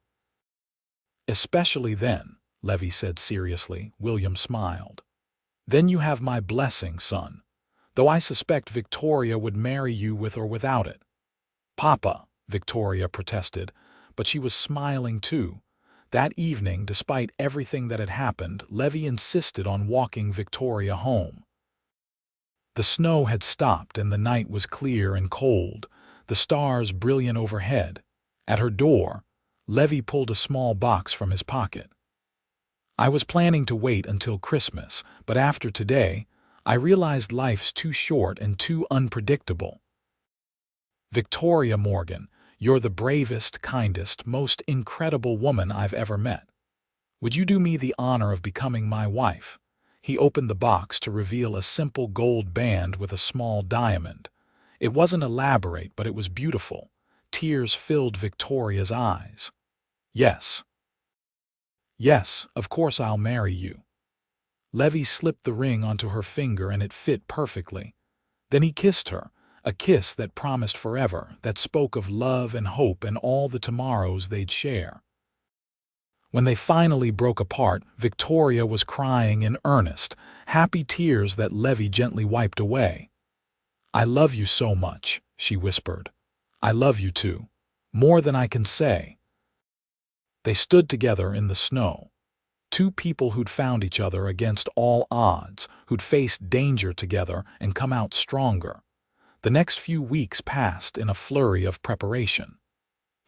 "Especially then," Levi said seriously. William smiled. "Then you have my blessing, son, though I suspect Victoria would marry you with or without it." "Papa," Victoria protested, but she was smiling too. That evening, despite everything that had happened, Levi insisted on walking Victoria home. The snow had stopped and the night was clear and cold, the stars brilliant overhead. At her door, Levi pulled a small box from his pocket. "I was planning to wait until Christmas, but after today, I realized life's too short and too unpredictable. Victoria Morgan, you're the bravest, kindest, most incredible woman I've ever met. Would you do me the honor of becoming my wife?" He opened the box to reveal a simple gold band with a small diamond. It wasn't elaborate, but it was beautiful. Tears filled Victoria's eyes. "Yes. Yes, of course I'll marry you." Levi slipped the ring onto her finger and it fit perfectly. Then he kissed her, a kiss that promised forever, that spoke of love and hope and all the tomorrows they'd share. When they finally broke apart, Victoria was crying in earnest, happy tears that Levi gently wiped away. "I love you so much," she whispered. "I love you too. More than I can say." They stood together in the snow. Two people who'd found each other against all odds, who'd faced danger together and come out stronger. The next few weeks passed in a flurry of preparation.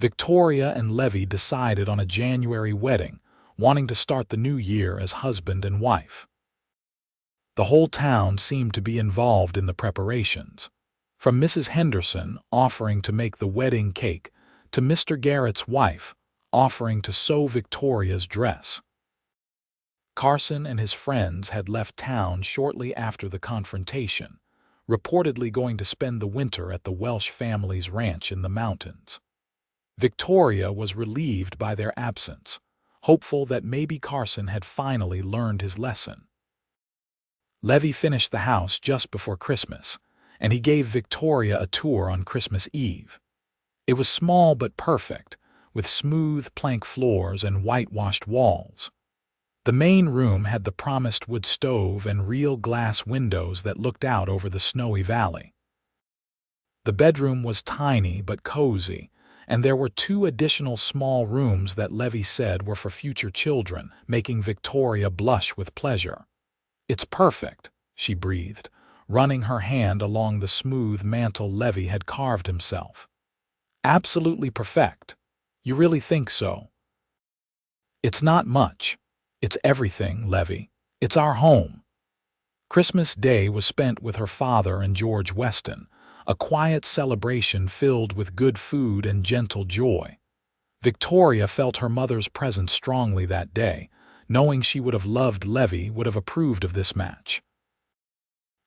Victoria and Levi decided on a January wedding, wanting to start the new year as husband and wife. The whole town seemed to be involved in the preparations, from Mrs. Henderson offering to make the wedding cake to Mr. Garrett's wife offering to sew Victoria's dress. Carson and his friends had left town shortly after the confrontation, reportedly going to spend the winter at the Welsh family's ranch in the mountains. Victoria was relieved by their absence, hopeful that maybe Carson had finally learned his lesson. Levi finished the house just before Christmas, and he gave Victoria a tour on Christmas Eve. It was small but perfect, with smooth plank floors and whitewashed walls. The main room had the promised wood stove and real glass windows that looked out over the snowy valley. The bedroom was tiny but cozy, and there were 2 additional small rooms that Levi said were for future children, making Victoria blush with pleasure. "It's perfect," she breathed, running her hand along the smooth mantel Levi had carved himself. "Absolutely perfect. You really think so?" "It's not much. It's everything, Levi. It's our home." Christmas Day was spent with her father and George Weston, a quiet celebration filled with good food and gentle joy. Victoria felt her mother's presence strongly that day, knowing she would have loved Levi would have approved of this match.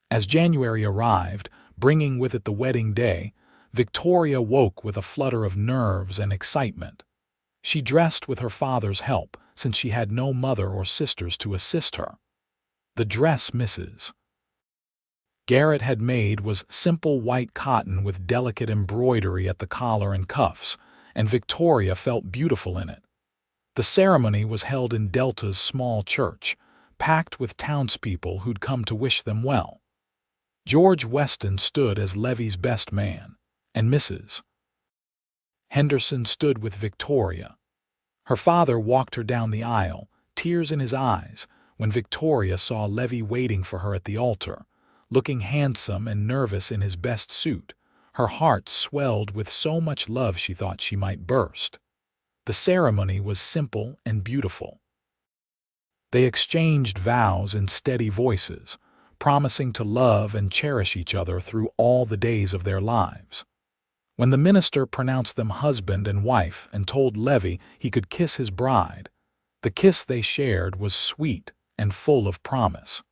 As January arrived, bringing with it the wedding day, Victoria woke with a flutter of nerves and excitement. She dressed with her father's help, since she had no mother or sisters to assist her. The dress Mrs. Garrett had made was simple white cotton with delicate embroidery at the collar and cuffs, and Victoria felt beautiful in it. The ceremony was held in Delta's small church, packed with townspeople who'd come to wish them well. George Weston stood as Levi's best man, and Mrs. Henderson stood with Victoria. Her father walked her down the aisle, tears in his eyes, when Victoria saw Levi waiting for her at the altar, looking handsome and nervous in his best suit. Her heart swelled with so much love she thought she might burst. The ceremony was simple and beautiful. They exchanged vows in steady voices, promising to love and cherish each other through all the days of their lives. When the minister pronounced them husband and wife and told Levi he could kiss his bride, the kiss they shared was sweet and full of promise.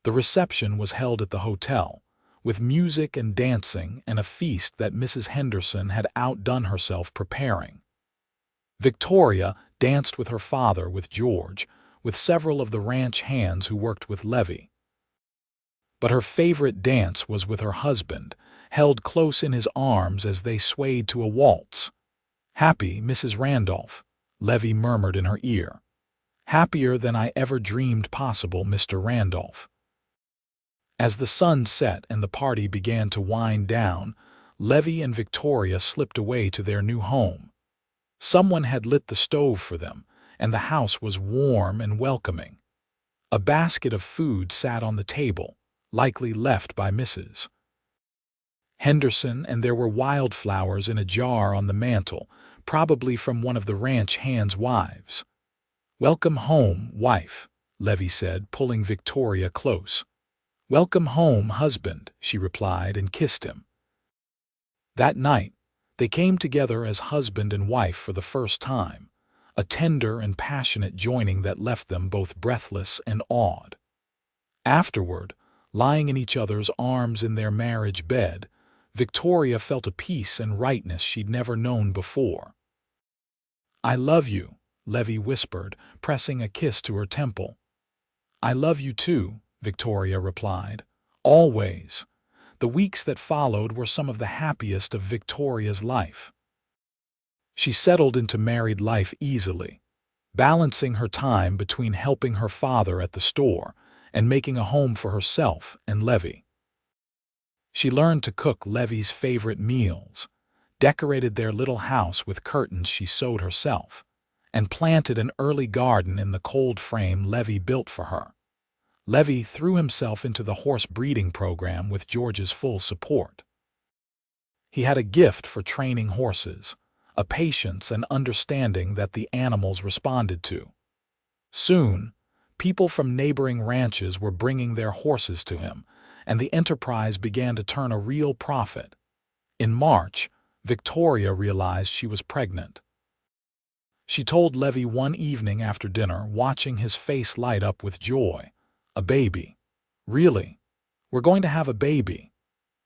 The reception was held at the hotel, with music and dancing and a feast that Mrs. Henderson had outdone herself preparing. Victoria danced with her father with George, with several of the ranch hands who worked with Levi. But her favorite dance was with her husband, held close in his arms as they swayed to a waltz. "Happy, Mrs. Randolph," Levi murmured in her ear. "Happier than I ever dreamed possible, Mr. Randolph." As the sun set and the party began to wind down, Levi and Victoria slipped away to their new home. Someone had lit the stove for them, and the house was warm and welcoming. A basket of food sat on the table, likely left by Mrs. Henderson, and there were wildflowers in a jar on the mantel, probably from one of the ranch hands' wives. "Welcome home, wife," Levi said, pulling Victoria close. "Welcome home, husband," she replied and kissed him. That night, they came together as husband and wife for the first time, a tender and passionate joining that left them both breathless and awed. Afterward, lying in each other's arms in their marriage bed, Victoria felt a peace and rightness she'd never known before. "I love you," Levi whispered, pressing a kiss to her temple. "I love you too," Victoria replied. "Always." The weeks that followed were some of the happiest of Victoria's life. She settled into married life easily, balancing her time between helping her father at the store and making a home for herself and Levi. She learned to cook Levi's favorite meals, decorated their little house with curtains she sewed herself, and planted an early garden in the cold frame Levi built for her. Levi threw himself into the horse breeding program with George's full support. He had a gift for training horses, a patience and understanding that the animals responded to. Soon, people from neighboring ranches were bringing their horses to him, and the enterprise began to turn a real profit. In March, Victoria realized she was pregnant. She told Levi one evening after dinner, watching his face light up with joy. "A baby. Really? We're going to have a baby."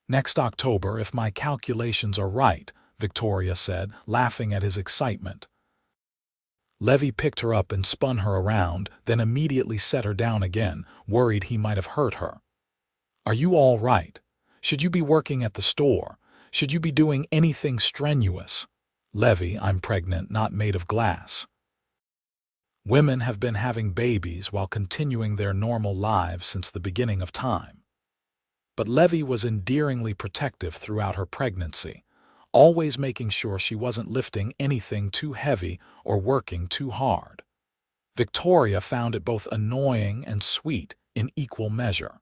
"Next October, if my calculations are right," Victoria said, laughing at his excitement. Levi picked her up and spun her around, then immediately set her down again, worried he might have hurt her. "Are you all right? Should you be working at the store? Should you be doing anything strenuous?" "Levi, I'm pregnant, not made of glass." Women have been having babies while continuing their normal lives since the beginning of time. But Levi was endearingly protective throughout her pregnancy, always making sure she wasn't lifting anything too heavy or working too hard. Victoria found it both annoying and sweet in equal measure.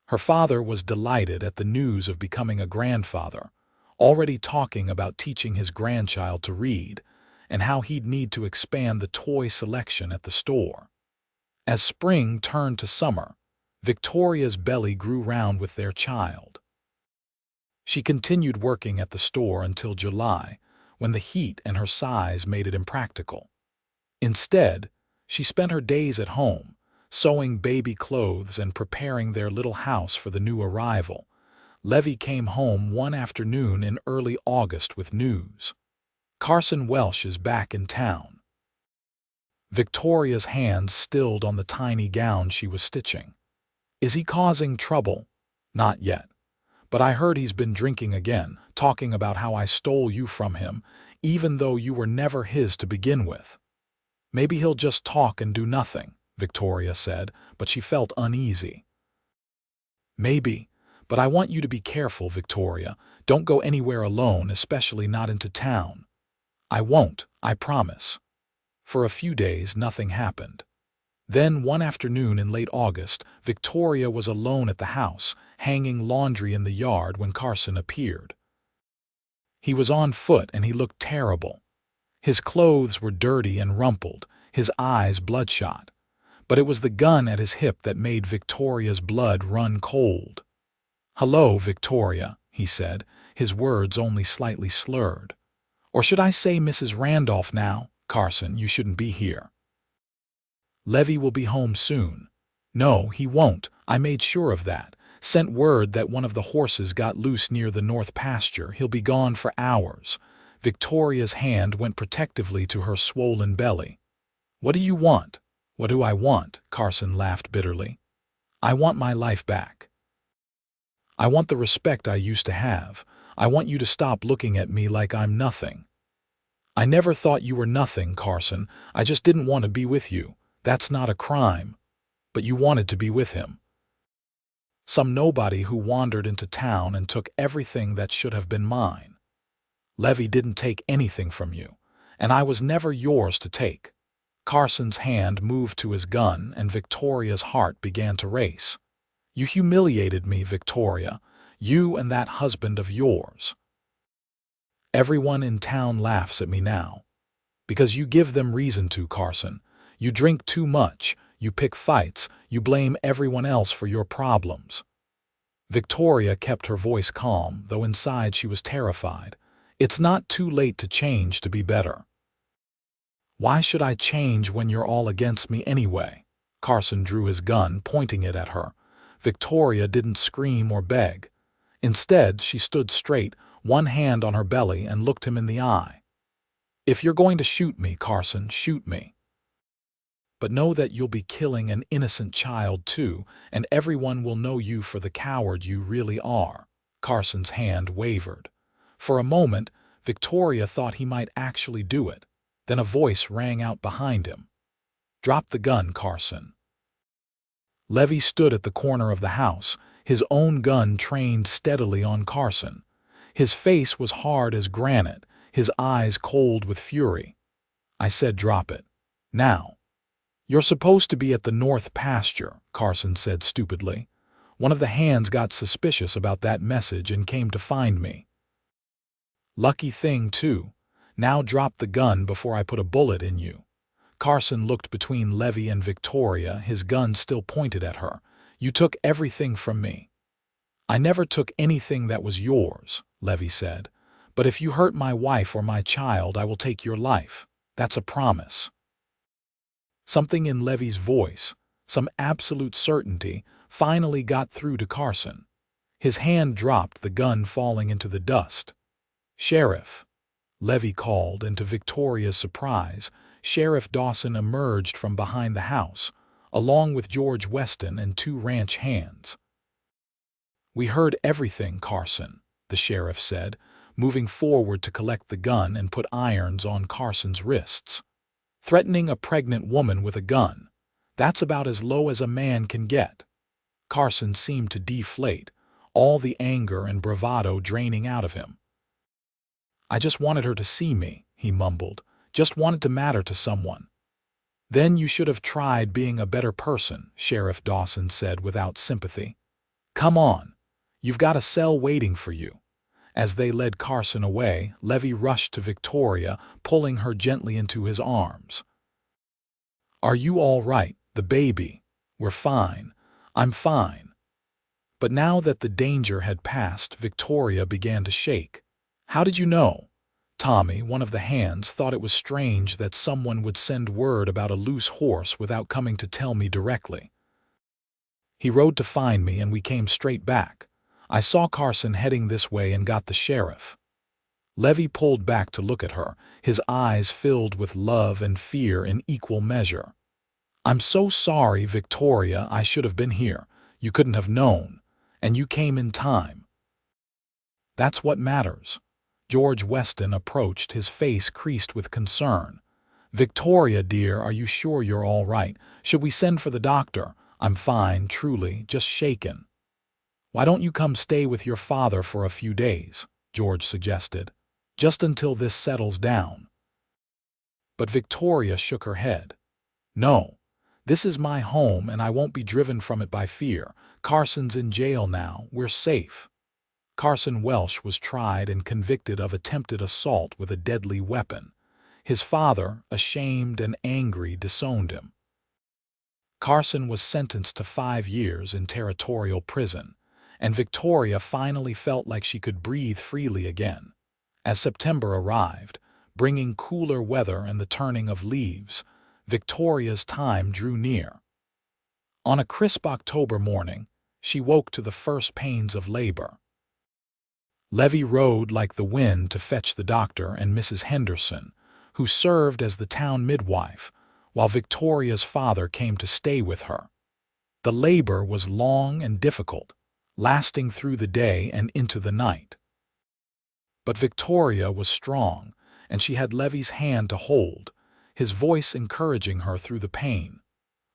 Her father was delighted at the news of becoming a grandfather, already talking about teaching his grandchild to read, and how he'd need to expand the toy selection at the store. As spring turned to summer, Victoria's belly grew round with their child. She continued working at the store until July, when the heat and her size made it impractical. Instead, she spent her days at home, sewing baby clothes and preparing their little house for the new arrival. Levi came home one afternoon in early August with news. Carson Welsh is back in town. Victoria's hands stilled on the tiny gown she was stitching. Is he causing trouble? Not yet. But I heard he's been drinking again, talking about how I stole you from him, even though you were never his to begin with. Maybe he'll just talk and do nothing, Victoria said, but she felt uneasy. Maybe, but I want you to be careful, Victoria. Don't go anywhere alone, especially not into town. I won't, I promise. For a few days, nothing happened. Then, one afternoon in late August, Victoria was alone at the house, hanging laundry in the yard when Carson appeared. He was on foot and he looked terrible. His clothes were dirty and rumpled, his eyes bloodshot. But it was the gun at his hip that made Victoria's blood run cold. "Hello, Victoria," he said, his words only slightly slurred. "Or should I say Mrs. Randolph now? Carson, you shouldn't be here. Levi will be home soon." "No, he won't. I made sure of that. Sent word that one of the horses got loose near the north pasture. He'll be gone for hours." Victoria's hand went protectively to her swollen belly. "What do you want?" "What do I want?" Carson laughed bitterly. "I want my life back. I want the respect I used to have. I want you to stop looking at me like I'm nothing." "I never thought you were nothing, Carson. I just didn't want to be with you. That's not a crime. But you wanted to be with him. Some nobody who wandered into town and took everything that should have been mine. Levi didn't take anything from you, and I was never yours to take." Carson's hand moved to his gun, and Victoria's heart began to race. "You humiliated me, Victoria. You and that husband of yours. Everyone in town laughs at me now. Because you give them reason to, Carson. You drink too much, you pick fights, you blame everyone else for your problems." Victoria kept her voice calm, though inside she was terrified. "It's not too late to change to be better." "Why should I change when you're all against me anyway?" Carson drew his gun, pointing it at her. Victoria didn't scream or beg. Instead, she stood straight, one hand on her belly, and looked him in the eye. "If you're going to shoot me, Carson, shoot me. But know that you'll be killing an innocent child too, and everyone will know you for the coward you really are." Carson's hand wavered. For a moment, Victoria thought he might actually do it. Then a voice rang out behind him. "Drop the gun, Carson." Levi stood at the corner of the house, his own gun trained steadily on Carson. His face was hard as granite, his eyes cold with fury. "I said drop it. Now." "You're supposed to be at the north pasture," Carson said stupidly. "One of the hands got suspicious about that message and came to find me." "Lucky thing, too. Now drop the gun before I put a bullet in you." Carson looked between Levi and Victoria, his gun still pointed at her. "You took everything from me." "I never took anything that was yours," Levi said. "But if you hurt my wife or my child, I will take your life. That's a promise." Something in Levi's voice, some absolute certainty, finally got through to Carson. His hand dropped, the gun falling into the dust. "Sheriff," Levi called, and to Victoria's surprise, Sheriff Dawson emerged from behind the house, along with George Weston and two ranch hands. "We heard everything, Carson," the sheriff said, moving forward to collect the gun and put irons on Carson's wrists. "Threatening a pregnant woman with a gun. That's about as low as a man can get." Carson seemed to deflate, all the anger and bravado draining out of him. "I just wanted her to see me," he mumbled. "Just wanted to matter to someone." "Then you should have tried being a better person," Sheriff Dawson said without sympathy. "Come on. You've got a cell waiting for you." As they led Carson away, Levi rushed to Victoria, pulling her gently into his arms. "Are you all right, the baby?" "We're fine. I'm fine." But now that the danger had passed, Victoria began to shake. "How did you know?" Tommy, one of the hands, thought it was strange that someone would send word about a loose horse without coming to tell me directly. He rode to find me and we came straight back. I saw Carson heading this way and got the sheriff. Levi pulled back to look at her, his eyes filled with love and fear in equal measure. I'm so sorry, Victoria, I should have been here. You couldn't have known. And you came in time. That's what matters. George Weston approached, his face creased with concern. Victoria, dear, are you sure you're all right? Should we send for the doctor? I'm fine, truly, just shaken. Why don't you come stay with your father for a few days? George suggested. Just until this settles down. But Victoria shook her head. No. This is my home and I won't be driven from it by fear. Carson's in jail now. We're safe. Carson Welsh was tried and convicted of attempted assault with a deadly weapon. His father, ashamed and angry, disowned him. Carson was sentenced to 5 years in territorial prison, and Victoria finally felt like she could breathe freely again. As September arrived, bringing cooler weather and the turning of leaves, Victoria's time drew near. On a crisp October morning, she woke to the first pains of labor. Levi rode like the wind to fetch the doctor and Mrs. Henderson, who served as the town midwife, while Victoria's father came to stay with her. The labor was long and difficult, lasting through the day and into the night. But Victoria was strong, and she had Levi's hand to hold, his voice encouraging her through the pain.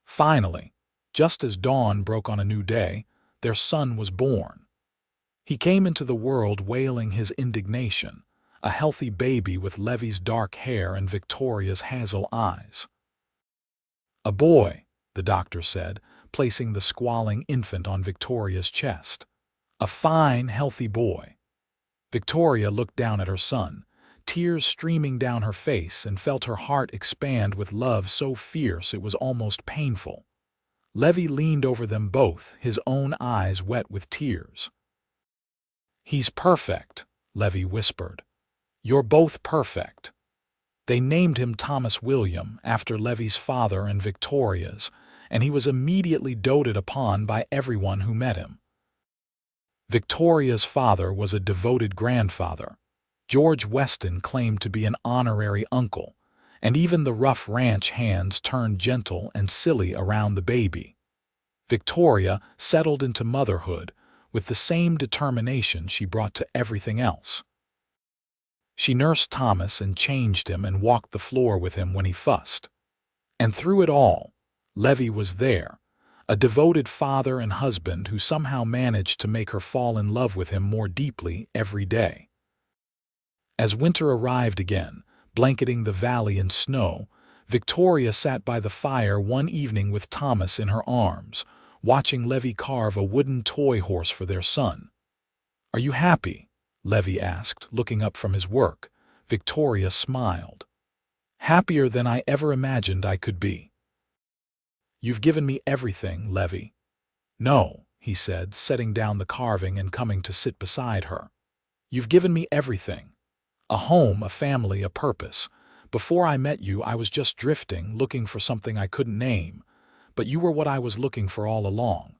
Finally, just as dawn broke on a new day, their son was born. He came into the world wailing his indignation, a healthy baby with Levi's dark hair and Victoria's hazel eyes. A boy, the doctor said, placing the squalling infant on Victoria's chest. A fine, healthy boy. Victoria looked down at her son, tears streaming down her face, and felt her heart expand with love so fierce it was almost painful. Levi leaned over them both, his own eyes wet with tears. He's perfect, Levi whispered. You're both perfect. They named him Thomas William after Levi's father and Victoria's, and he was immediately doted upon by everyone who met him. Victoria's father was a devoted grandfather. George Weston claimed to be an honorary uncle, and even the rough ranch hands turned gentle and silly around the baby. Victoria settled into motherhood with the same determination she brought to everything else. She nursed Thomas and changed him and walked the floor with him when he fussed. And through it all, Levi was there, a devoted father and husband who somehow managed to make her fall in love with him more deeply every day. As winter arrived again, blanketing the valley in snow, Victoria sat by the fire one evening with Thomas in her arms, watching Levi carve a wooden toy horse for their son. Are you happy? Levi asked, looking up from his work. Victoria smiled. Happier than I ever imagined I could be. You've given me everything, Levi. No, he said, setting down the carving and coming to sit beside her. You've given me everything. A home, a family, a purpose. Before I met you, I was just drifting, looking for something I couldn't name. But you were what I was looking for all along.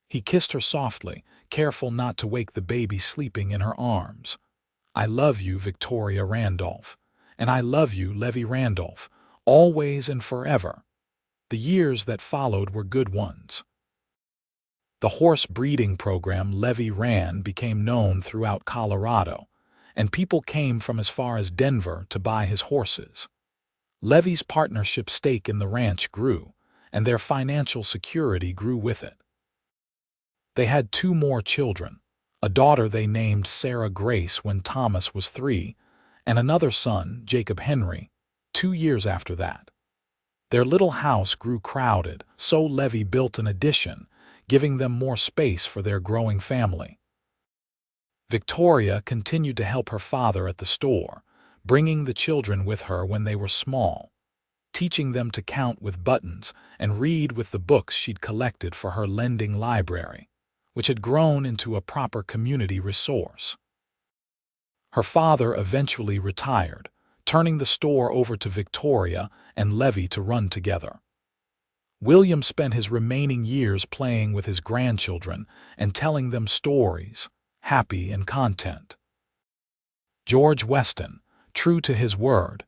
He kissed her softly, careful not to wake the baby sleeping in her arms. I love you, Victoria Randolph. And I love you, Levi Randolph, always and forever. The years that followed were good ones. The horse breeding program Levi ran became known throughout Colorado, and people came from as far as Denver to buy his horses. Levi's partnership stake in the ranch grew, and their financial security grew with it. They had 2 more children, a daughter they named Sarah Grace when Thomas was 3, and another son, Jacob Henry, 2 years after that. Their little house grew crowded, so Levi built an addition, giving them more space for their growing family. Victoria continued to help her father at the store, bringing the children with her when they were small, teaching them to count with buttons and read with the books she'd collected for her lending library, which had grown into a proper community resource. Her father eventually retired, turning the store over to Victoria and Levi to run together. William spent his remaining years playing with his grandchildren and telling them stories, happy and content. George Weston, true to his word,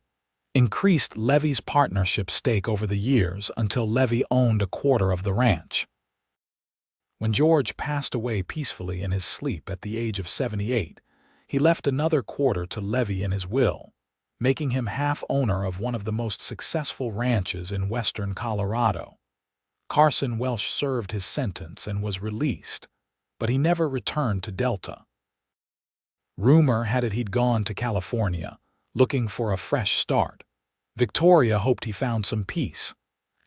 increased Levi's partnership stake over the years until Levi owned a quarter of the ranch. When George passed away peacefully in his sleep at the age of 78, he left another quarter to Levi in his will, making him half owner of one of the most successful ranches in western Colorado. Carson Welsh served his sentence and was released, but he never returned to Delta. Rumor had it he'd gone to California, looking for a fresh start. Victoria hoped he found some peace.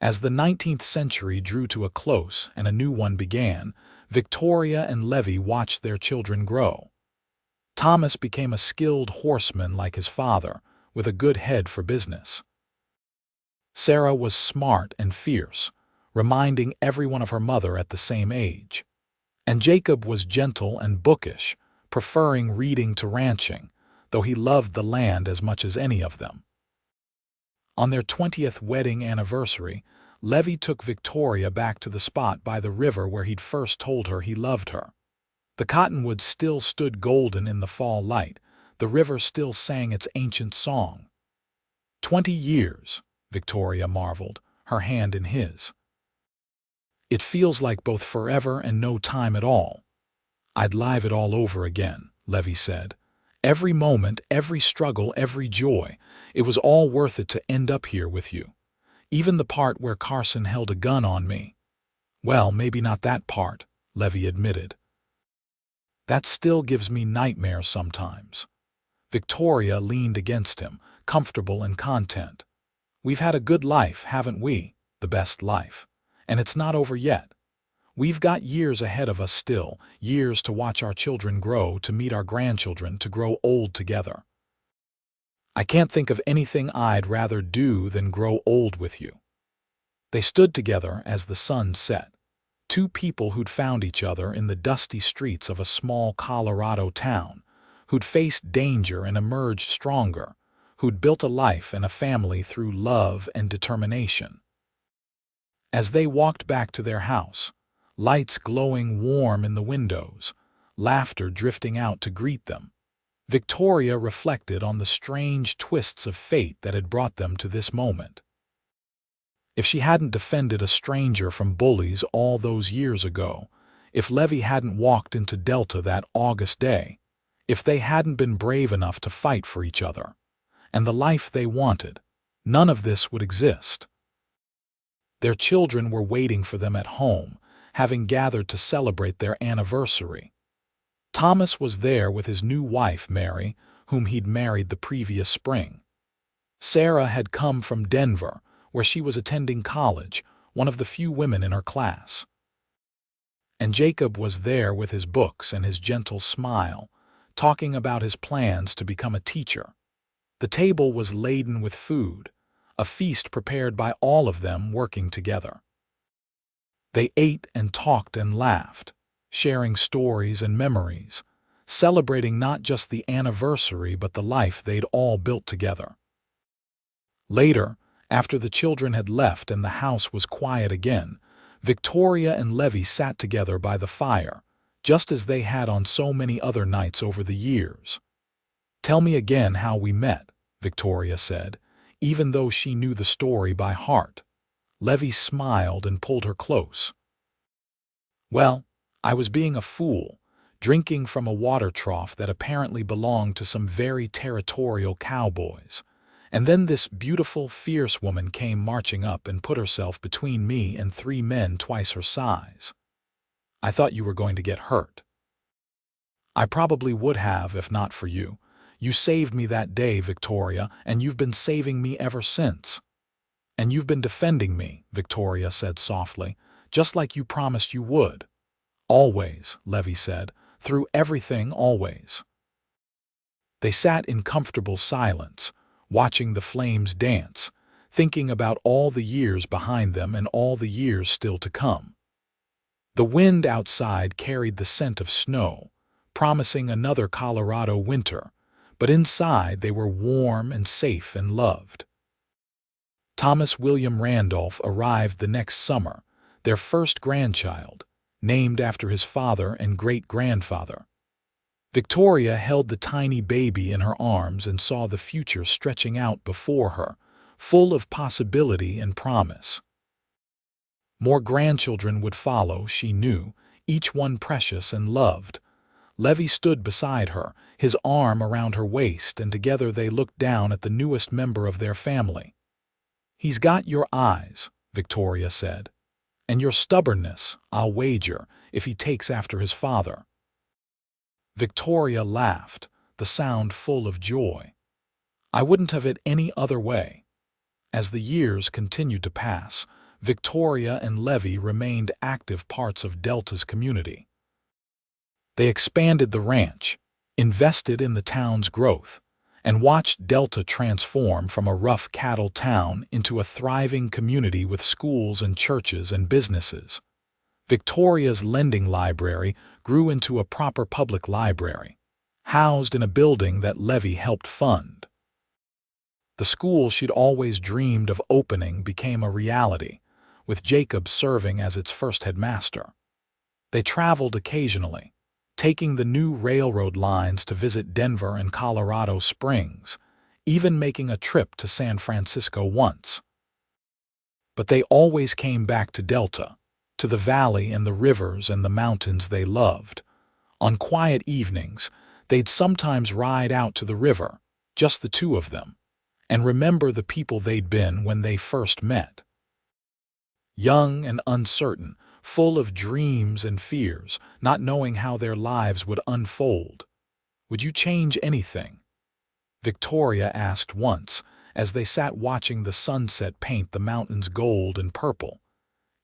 As the 19th century drew to a close and a new one began, Victoria and Levi watched their children grow. Thomas became a skilled horseman like his father, with a good head for business. Sarah was smart and fierce, reminding everyone of her mother at the same age. And Jacob was gentle and bookish, preferring reading to ranching, though he loved the land as much as any of them. On their 20th wedding anniversary, Levi took Victoria back to the spot by the river where he'd first told her he loved her. The cottonwoods still stood golden in the fall light, the river still sang its ancient song. 20 years, Victoria marveled, her hand in his. It feels like both forever and no time at all. I'd live it all over again, Levi said. Every moment, every struggle, every joy, it was all worth it to end up here with you. Even the part where Carson held a gun on me. Well, maybe not that part, Levi admitted. That still gives me nightmares sometimes. Victoria leaned against him, comfortable and content. We've had a good life, haven't we? The best life. And it's not over yet. We've got years ahead of us still, years to watch our children grow, to meet our grandchildren, to grow old together. I can't think of anything I'd rather do than grow old with you. They stood together as the sun set. Two people who'd found each other in the dusty streets of a small Colorado town, who'd faced danger and emerged stronger, who'd built a life and a family through love and determination. As they walked back to their house, lights glowing warm in the windows, laughter drifting out to greet them, Victoria reflected on the strange twists of fate that had brought them to this moment. If she hadn't defended a stranger from bullies all those years ago, if Levi hadn't walked into Delta that August day, if they hadn't been brave enough to fight for each other, and the life they wanted, none of this would exist. Their children were waiting for them at home, having gathered to celebrate their anniversary. Thomas was there with his new wife, Mary, whom he'd married the previous spring. Sarah had come from Denver, where she was attending college, one of the few women in her class. And Jacob was there with his books and his gentle smile, talking about his plans to become a teacher. The table was laden with food, a feast prepared by all of them working together. They ate and talked and laughed, sharing stories and memories, celebrating not just the anniversary but the life they'd all built together. Later, after the children had left and the house was quiet again, Victoria and Levi sat together by the fire, just as they had on so many other nights over the years. "Tell me again how we met," Victoria said, even though she knew the story by heart. Levi smiled and pulled her close. "Well, I was being a fool, drinking from a water trough that apparently belonged to some very territorial cowboys. And then this beautiful, fierce woman came marching up and put herself between me and 3 men twice her size. I thought you were going to get hurt. I probably would have if not for you. You saved me that day, Victoria, and you've been saving me ever since. And you've been defending me," Victoria said softly, "just like you promised you would." "Always," Levi said, "through everything, always." They sat in comfortable silence, watching the flames dance, thinking about all the years behind them and all the years still to come. The wind outside carried the scent of snow, promising another Colorado winter, but inside they were warm and safe and loved. Thomas William Randolph arrived the next summer, their first grandchild, named after his father and great-grandfather. Victoria held the tiny baby in her arms and saw the future stretching out before her, full of possibility and promise. More grandchildren would follow, she knew, each one precious and loved. Levi stood beside her, his arm around her waist, and together they looked down at the newest member of their family. "He's got your eyes," Victoria said, "and your stubbornness, I'll wager, if he takes after his father." Victoria laughed, the sound full of joy. "I wouldn't have it any other way." As the years continued to pass, Victoria and Levi remained active parts of Delta's community. They expanded the ranch, invested in the town's growth, and watched Delta transform from a rough cattle town into a thriving community with schools and churches and businesses. Victoria's lending library grew into a proper public library, housed in a building that Levi helped fund. The school she'd always dreamed of opening became a reality, with Jacob serving as its first headmaster. They traveled occasionally, taking the new railroad lines to visit Denver and Colorado Springs, even making a trip to San Francisco once. But they always came back to Delta, to the valley and the rivers and the mountains they loved. On quiet evenings, they'd sometimes ride out to the river, just the two of them, and remember the people they'd been when they first met. Young and uncertain, full of dreams and fears, not knowing how their lives would unfold. "Would you change anything?" Victoria asked once, as they sat watching the sunset paint the mountains gold and purple.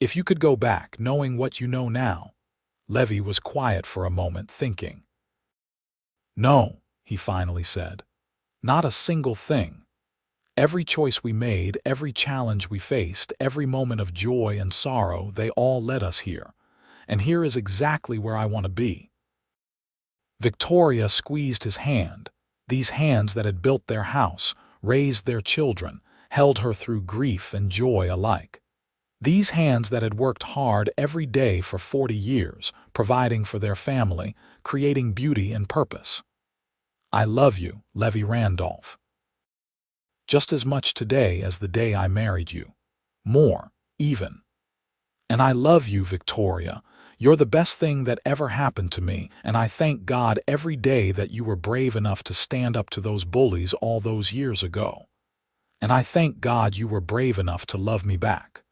"If you could go back, knowing what you know now." Levi was quiet for a moment, thinking. "No," he finally said. "Not a single thing. Every choice we made, every challenge we faced, every moment of joy and sorrow, they all led us here. And here is exactly where I want to be." Victoria squeezed his hand, these hands that had built their house, raised their children, held her through grief and joy alike. These hands that had worked hard every day for 40 years, providing for their family, creating beauty and purpose. "I love you, Levi Randolph. Just as much today as the day I married you. More, even. And I love you, Victoria. You're the best thing that ever happened to me, and I thank God every day that you were brave enough to stand up to those bullies all those years ago. And I thank God you were brave enough to love me back."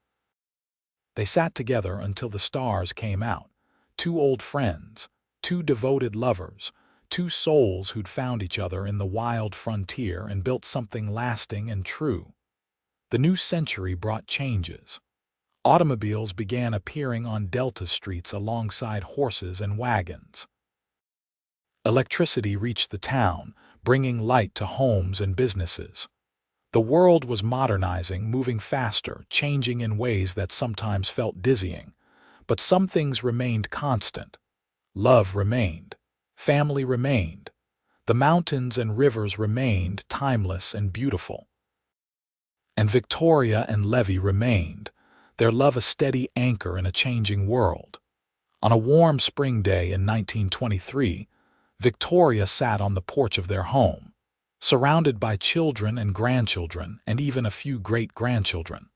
They sat together until the stars came out, two old friends, two devoted lovers, two souls who'd found each other in the wild frontier and built something lasting and true. The new century brought changes. Automobiles began appearing on Delta streets alongside horses and wagons. Electricity reached the town, bringing light to homes and businesses. The world was modernizing, moving faster, changing in ways that sometimes felt dizzying. But some things remained constant. Love remained. Family remained. The mountains and rivers remained timeless and beautiful. And Victoria and Levi remained, their love a steady anchor in a changing world. On a warm spring day in 1923, Victoria sat on the porch of their home, surrounded by children and grandchildren and even a few great-grandchildren.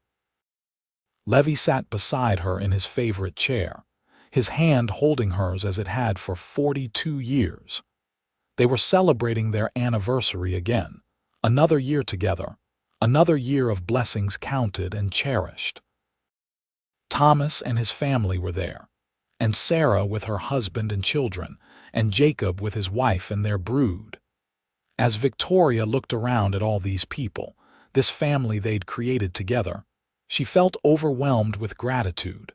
Levi sat beside her in his favorite chair, his hand holding hers as it had for 42 years. They were celebrating their anniversary again, another year together, another year of blessings counted and cherished. Thomas and his family were there, and Sarah with her husband and children, and Jacob with his wife and their brood. As Victoria looked around at all these people, this family they'd created together, she felt overwhelmed with gratitude.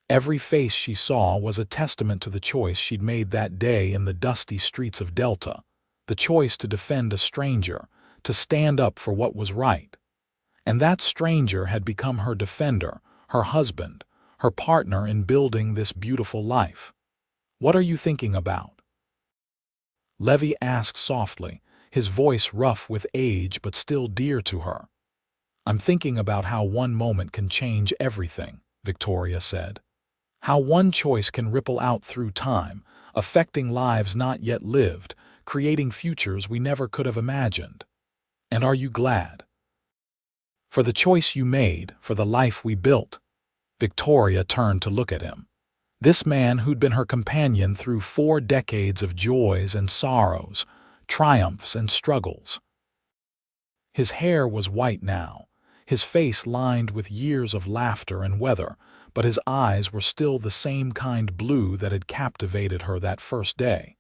Every face she saw was a testament to the choice she'd made that day in the dusty streets of Delta, the choice to defend a stranger, to stand up for what was right. And that stranger had become her defender, her husband, her partner in building this beautiful life. What are you thinking about? Levi asked softly, his voice rough with age but still dear to her. I'm thinking about how one moment can change everything, Victoria said. How one choice can ripple out through time, affecting lives not yet lived, creating futures we never could have imagined. And are you glad? For the choice you made, for the life we built? Victoria turned to look at him. This man who'd been her companion through 4 decades of joys and sorrows, triumphs and struggles. His hair was white now, his face lined with years of laughter and weather, but his eyes were still the same kind blue that had captivated her that first day.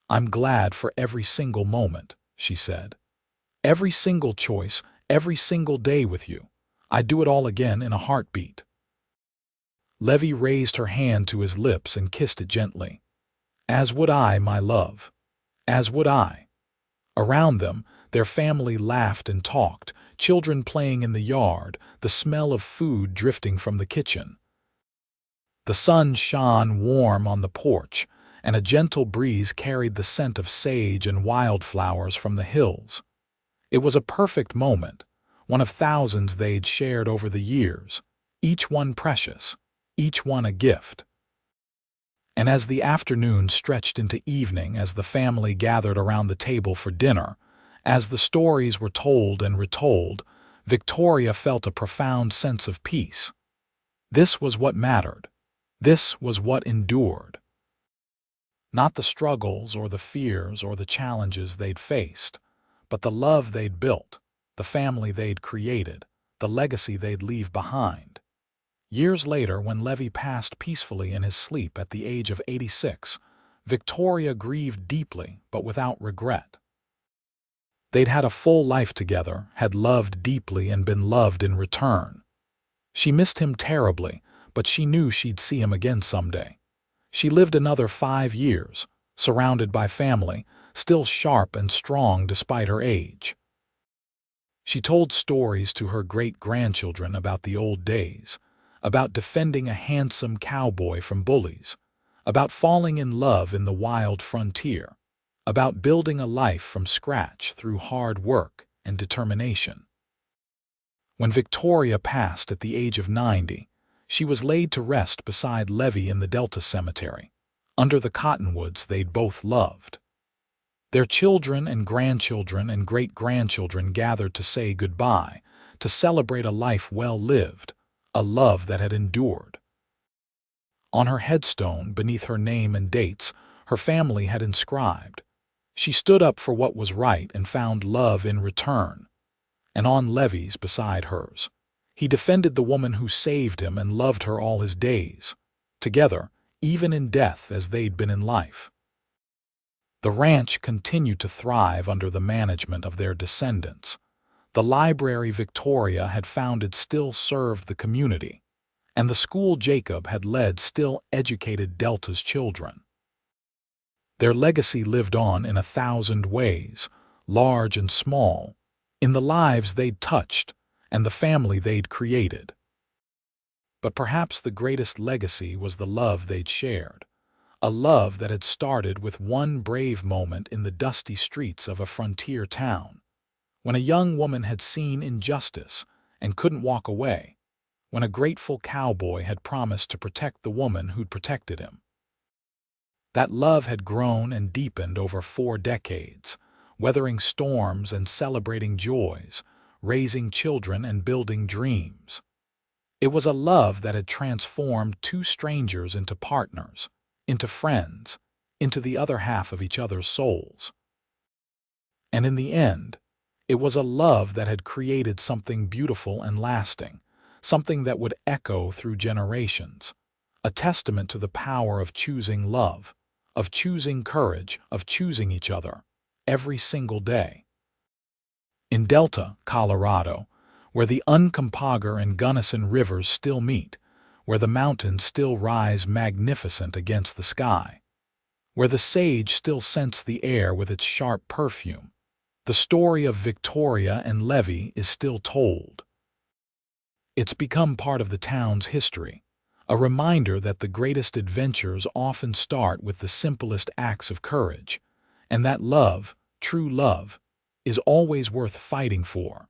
I'm glad for every single moment, she said. Every single choice, every single day with you. I'd do it all again in a heartbeat. Levi raised her hand to his lips and kissed it gently. As would I, my love. As would I. Around them, their family laughed and talked, children playing in the yard, the smell of food drifting from the kitchen. The sun shone warm on the porch, and a gentle breeze carried the scent of sage and wildflowers from the hills. It was a perfect moment, one of thousands they'd shared over the years, each one precious, each one a gift. And as the afternoon stretched into evening, as the family gathered around the table for dinner, as the stories were told and retold, Victoria felt a profound sense of peace. This was what mattered. This was what endured. Not the struggles or the fears or the challenges they'd faced, but the love they'd built, the family they'd created, the legacy they'd leave behind. Years later, when Levi passed peacefully in his sleep at the age of 86, Victoria grieved deeply but without regret. They'd had a full life together, had loved deeply and been loved in return. She missed him terribly, but she knew she'd see him again someday. She lived another 5 years, surrounded by family, still sharp and strong despite her age. She told stories to her great-grandchildren about the old days, about defending a handsome cowboy from bullies, about falling in love in the wild frontier, about building a life from scratch through hard work and determination. When Victoria passed at the age of 90, she was laid to rest beside Levi in the Delta Cemetery, under the cottonwoods they'd both loved. Their children and grandchildren and great-grandchildren gathered to say goodbye, to celebrate a life well lived, a love that had endured. On her headstone, beneath her name and dates, her family had inscribed, "She stood up for what was right and found love in return." And on Levi's, beside hers, "He defended the woman who saved him and loved her all his days, together, even in death as they'd been in life." The ranch continued to thrive under the management of their descendants. The library Victoria had founded still served the community, and the school Jacob had led still educated Delta's children. Their legacy lived on in 1,000 ways, large and small, in the lives they'd touched and the family they'd created. But perhaps the greatest legacy was the love they'd shared, a love that had started with one brave moment in the dusty streets of a frontier town, when a young woman had seen injustice and couldn't walk away, when a grateful cowboy had promised to protect the woman who'd protected him. That love had grown and deepened over 4 decades, weathering storms and celebrating joys, raising children and building dreams. It was a love that had transformed 2 strangers into partners, into friends, into the other half of each other's souls. And in the end, it was a love that had created something beautiful and lasting, something that would echo through generations, a testament to the power of choosing love, of choosing courage, of choosing each other, every single day. In Delta, Colorado, where the Uncompahgre and Gunnison rivers still meet, where the mountains still rise magnificent against the sky, where the sage still scents the air with its sharp perfume, the story of Victoria and Levi is still told. It's become part of the town's history, a reminder that the greatest adventures often start with the simplest acts of courage, and that love, true love, is always worth fighting for.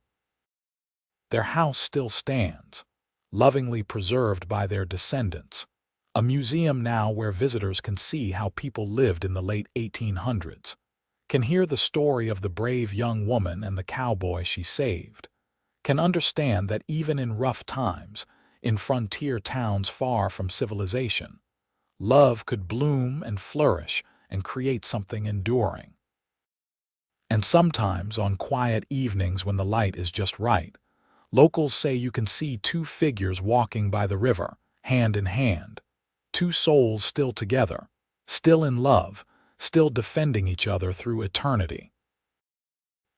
Their house still stands, lovingly preserved by their descendants, a museum now where visitors can see how people lived in the late 1800s, can hear the story of the brave young woman and the cowboy she saved, can understand that even in rough times, in frontier towns far from civilization, love could bloom and flourish and create something enduring. And sometimes, on quiet evenings when the light is just right, locals say you can see two figures walking by the river, hand in hand, two souls still together, still in love, still defending each other through eternity.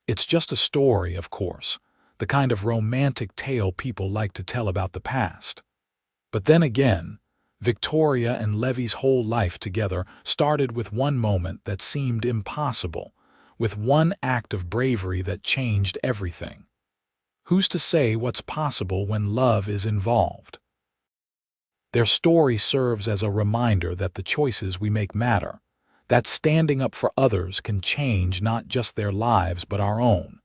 It's just a story, of course, the kind of romantic tale people like to tell about the past. But then again, Victoria and Levi's whole life together started with one moment that seemed impossible, with one act of bravery that changed everything. Who's to say what's possible when love is involved? Their story serves as a reminder that the choices we make matter, that standing up for others can change not just their lives but our own,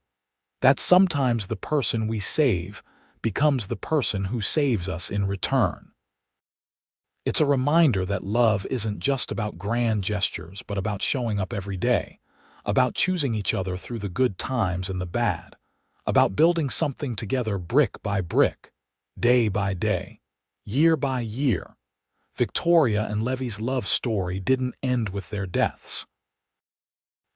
that sometimes the person we save becomes the person who saves us in return. It's a reminder that love isn't just about grand gestures but about showing up every day, about choosing each other through the good times and the bad, about building something together brick by brick, day by day, year by year. Victoria and Levi's love story didn't end with their deaths.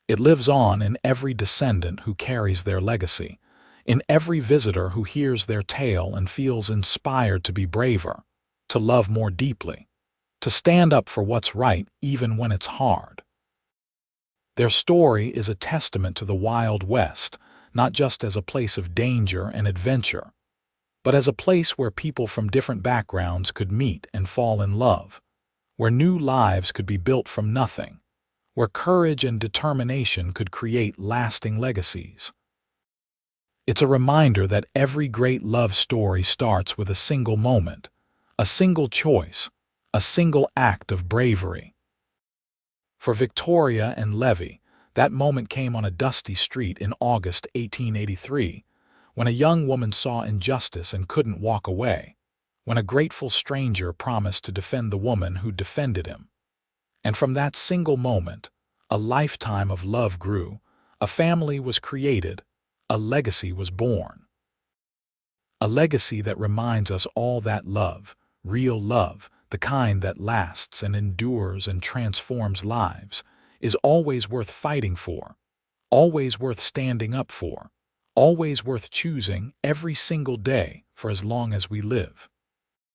It lives on in every descendant who carries their legacy, in every visitor who hears their tale and feels inspired to be braver, to love more deeply, to stand up for what's right even when it's hard. Their story is a testament to the Wild West, not just as a place of danger and adventure, but as a place where people from different backgrounds could meet and fall in love, where new lives could be built from nothing, where courage and determination could create lasting legacies. It's a reminder that every great love story starts with a single moment, a single choice, a single act of bravery. For Victoria and Levi, that moment came on a dusty street in August 1883, when a young woman saw injustice and couldn't walk away, when a grateful stranger promised to defend the woman who defended him. And from that single moment, a lifetime of love grew, a family was created, a legacy was born. A legacy that reminds us all that love, real love, the kind that lasts and endures and transforms lives, is always worth fighting for, always worth standing up for, always worth choosing every single day for as long as we live.